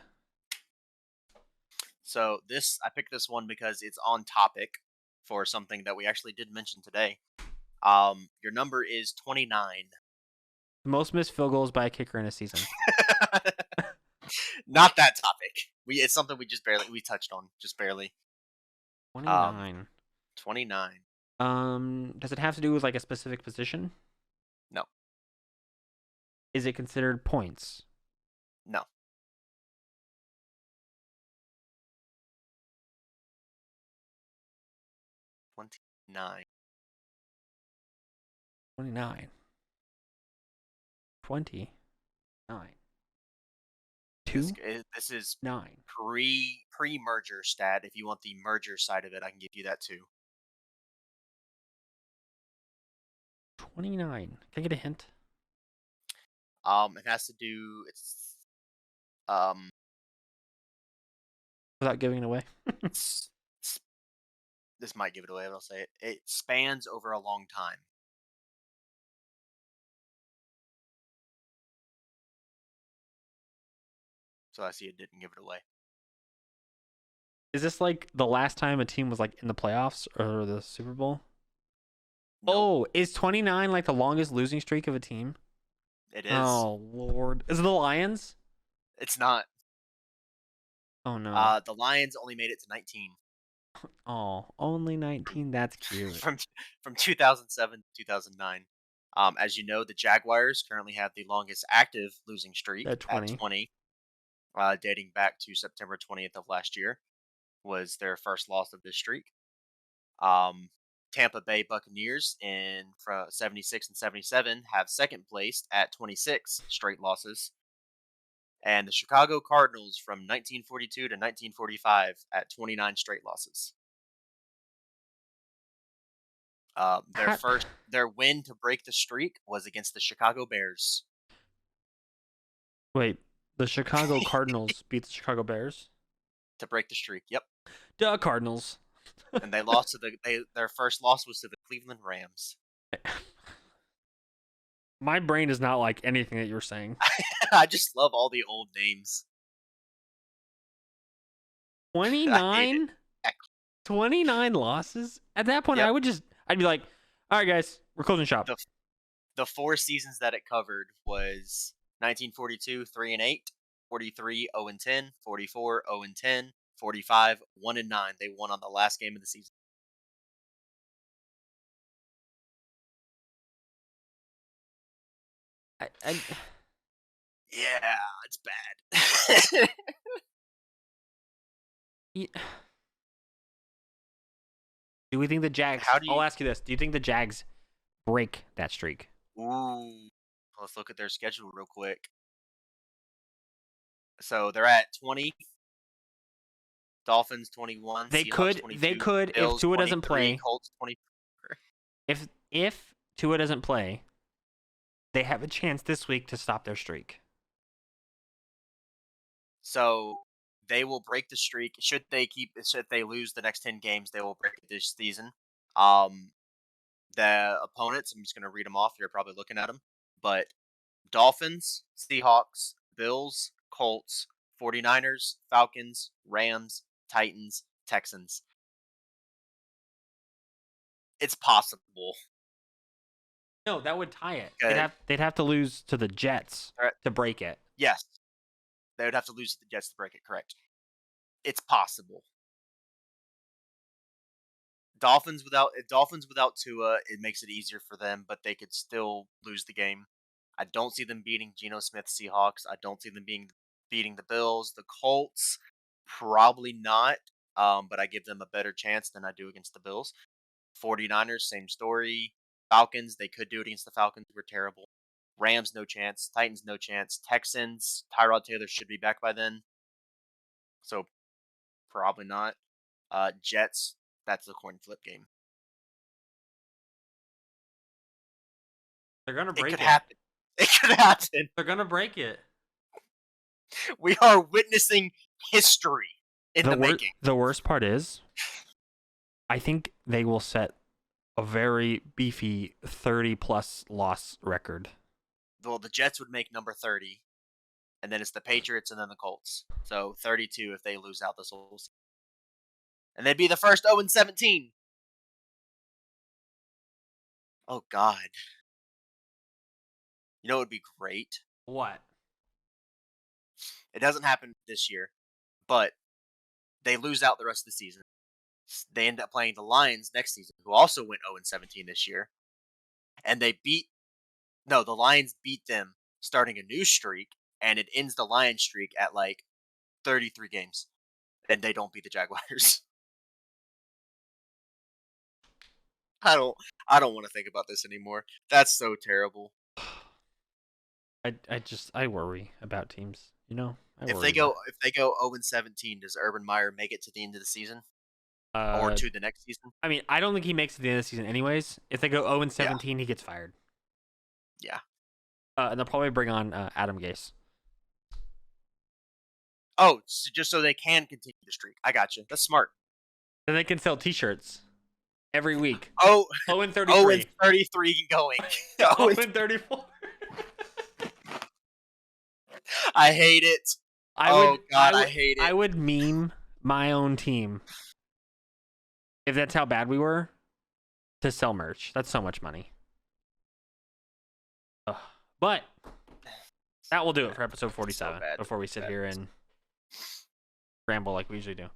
So I picked this one because it's on topic for something that we actually did mention today. Your number is 29. Most missed field goals by a kicker in a season. Not that topic. It's something we touched on just barely. 29. 29. Does it have to do with like a specific position? No. Is it considered points? No. $29. 29. 29. This is 9. pre-merger stat. If you want the merger side of it, I can give you that too. 29. Can I get a hint? It has to do. It's without giving it away. This might give it away, but I'll say it. It spans over a long time. So I see it didn't give it away. Is this like the last time a team was like in the playoffs or the Super Bowl? No. Oh, is 29 like the longest losing streak of a team? It is. Oh, Lord. Is it the Lions? It's not. Oh, no. The Lions only made it to 19. Oh, only 19? That's cute. From 2007 to 2009. As you know, the Jaguars currently have the longest active losing streak at 20. Dating back to September 20th of last year was their first loss of this streak. Tampa Bay Buccaneers in 76 and 77 have second placed at 26 straight losses. And the Chicago Cardinals from 1942 to 1945 at 29 straight losses. Their win to break the streak was against the Chicago Bears. Wait, the Chicago Cardinals beat the Chicago Bears? To break the streak, yep. Duh, Cardinals. And they lost to their first loss was to the Cleveland Rams. My brain is not like anything that you're saying. I just love all the old names. 29? 29 losses? At that point, Yep. I'd be like, all right, guys, we're closing shop. The 4 seasons that it covered was 1942, 3-8, 43, 0-10, 44, 0-10, 45, 1-9. They won on the last game of the season. Yeah, it's bad. Do we think the Jags... I'll ask you this. Do you think the Jags break that streak? Ooh. Let's look at their schedule real quick. So they're at 20. Dolphins 21. They Seahawks could. 22, They could Bills if Tua doesn't play. Colts 24. If Tua doesn't play, they have a chance this week to stop their streak. So they will break the streak. Should they lose the next 10 games, they will break it this season. The opponents, I'm just going to read them off. You're probably looking at them. But Dolphins, Seahawks, Bills, Colts, 49ers, Falcons, Rams, Titans, Texans. It's possible. No, that would tie it. Okay. They'd have to lose to the Jets to break it. Yes. They would have to lose to the Jets to break it, correct. It's possible. Dolphins without Tua, it makes it easier for them, but they could still lose the game. I don't see them beating Geno Smith Seahawks. I don't see them beating the Bills. The Colts, probably not, but I give them a better chance than I do against the Bills. 49ers, same story. Falcons, they could do it against the Falcons. We're terrible. Rams, no chance. Titans, no chance. Texans, Tyrod Taylor should be back by then. So, probably not. Jets, that's a coin flip game. They're going to break it. It could happen. It could happen. They're going to break it. We are witnessing history in the making. The worst part is, I think they will set a very beefy 30-plus loss record. Well, the Jets would make number 30, and then it's the Patriots and then the Colts. So 32 if they lose out this whole season. And they'd be the first 0-17. Oh, God. You know what would be great? What? It doesn't happen this year, but they lose out the rest of the season. They end up playing the Lions next season, who also went 0-17 this year. And the Lions beat them starting a new streak, and it ends the Lions streak at like 33 games. And they don't beat the Jaguars. I don't want to think about this anymore. That's so terrible. I worry about teams, you know? If they go 0-17, does Urban Meyer make it to the end of the season? Or to the next season? I mean, I don't think he makes it to the end of the season anyways. If they go 0-17, he gets fired. Yeah. And they'll probably bring on Adam Gase. Oh, so just so they can continue the streak. I got you. That's smart. Then they can sell T-shirts every week. 0-33 going. 0-34. I hate it. I hate it. I would meme my own team if that's how bad we were to sell merch. That's so much money. Ugh. But that will do it for episode 47 before we sit here and ramble like we usually do.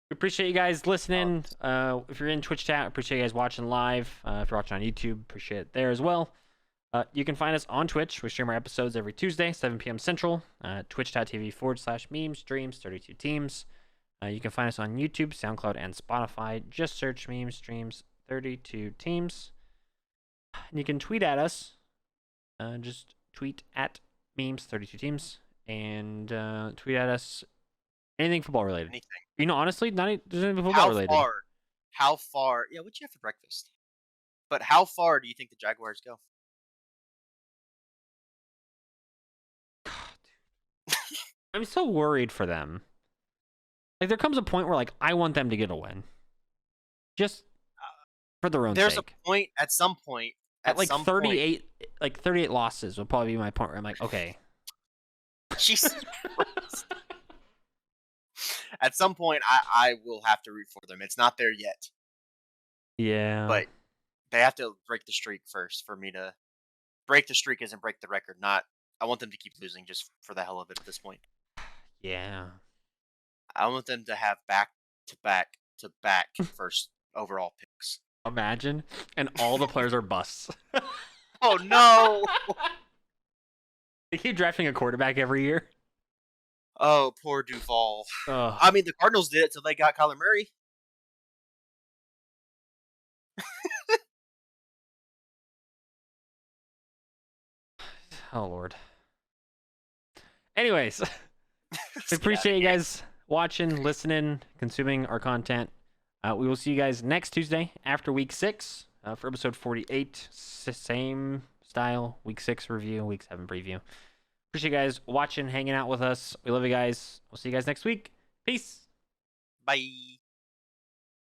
We appreciate you guys listening. If you're in Twitch chat, appreciate you guys watching live. If you're watching on YouTube, appreciate it there as well. You can find us on Twitch. We stream our episodes every Tuesday, 7 p.m. Central. Twitch.tv/memes, streams, 32 teams. You can find us on YouTube, SoundCloud, and Spotify. Just search Memes Streams 32 teams. And you can tweet at us. Just tweet at memes32 teams and tweet at us anything football related. Anything. Honestly, there's anything football related. How far? Yeah, what'd you have for breakfast? But how far do you think the Jaguars go? God, I'm so worried for them. Like, there comes a point where, like, I want them to get a win. Just for their own There's sake. A point, at some point. At like 38, like 38 losses would probably be my point where I'm like, okay. Jesus Christ. At some point, I will have to root for them. It's not there yet. Yeah. But they have to break the streak first for me to break the streak isn't break the record. Not I want them to keep losing just for the hell of it at this point. Yeah. I want them to have back-to-back first overall picks. Imagine. And all the players are busts. Oh, no. They keep drafting a quarterback every year. Oh, poor Duval. Ugh. I mean, the Cardinals did it till they got Kyler Murray. Oh, Lord. Anyways, we appreciate you guys watching, listening, consuming our content. We will see you guys next Tuesday after Week 6 for episode 48. Same style, Week 6 review, Week 7 preview. Appreciate you guys watching, hanging out with us. We love you guys. We'll see you guys next week. Peace. Bye.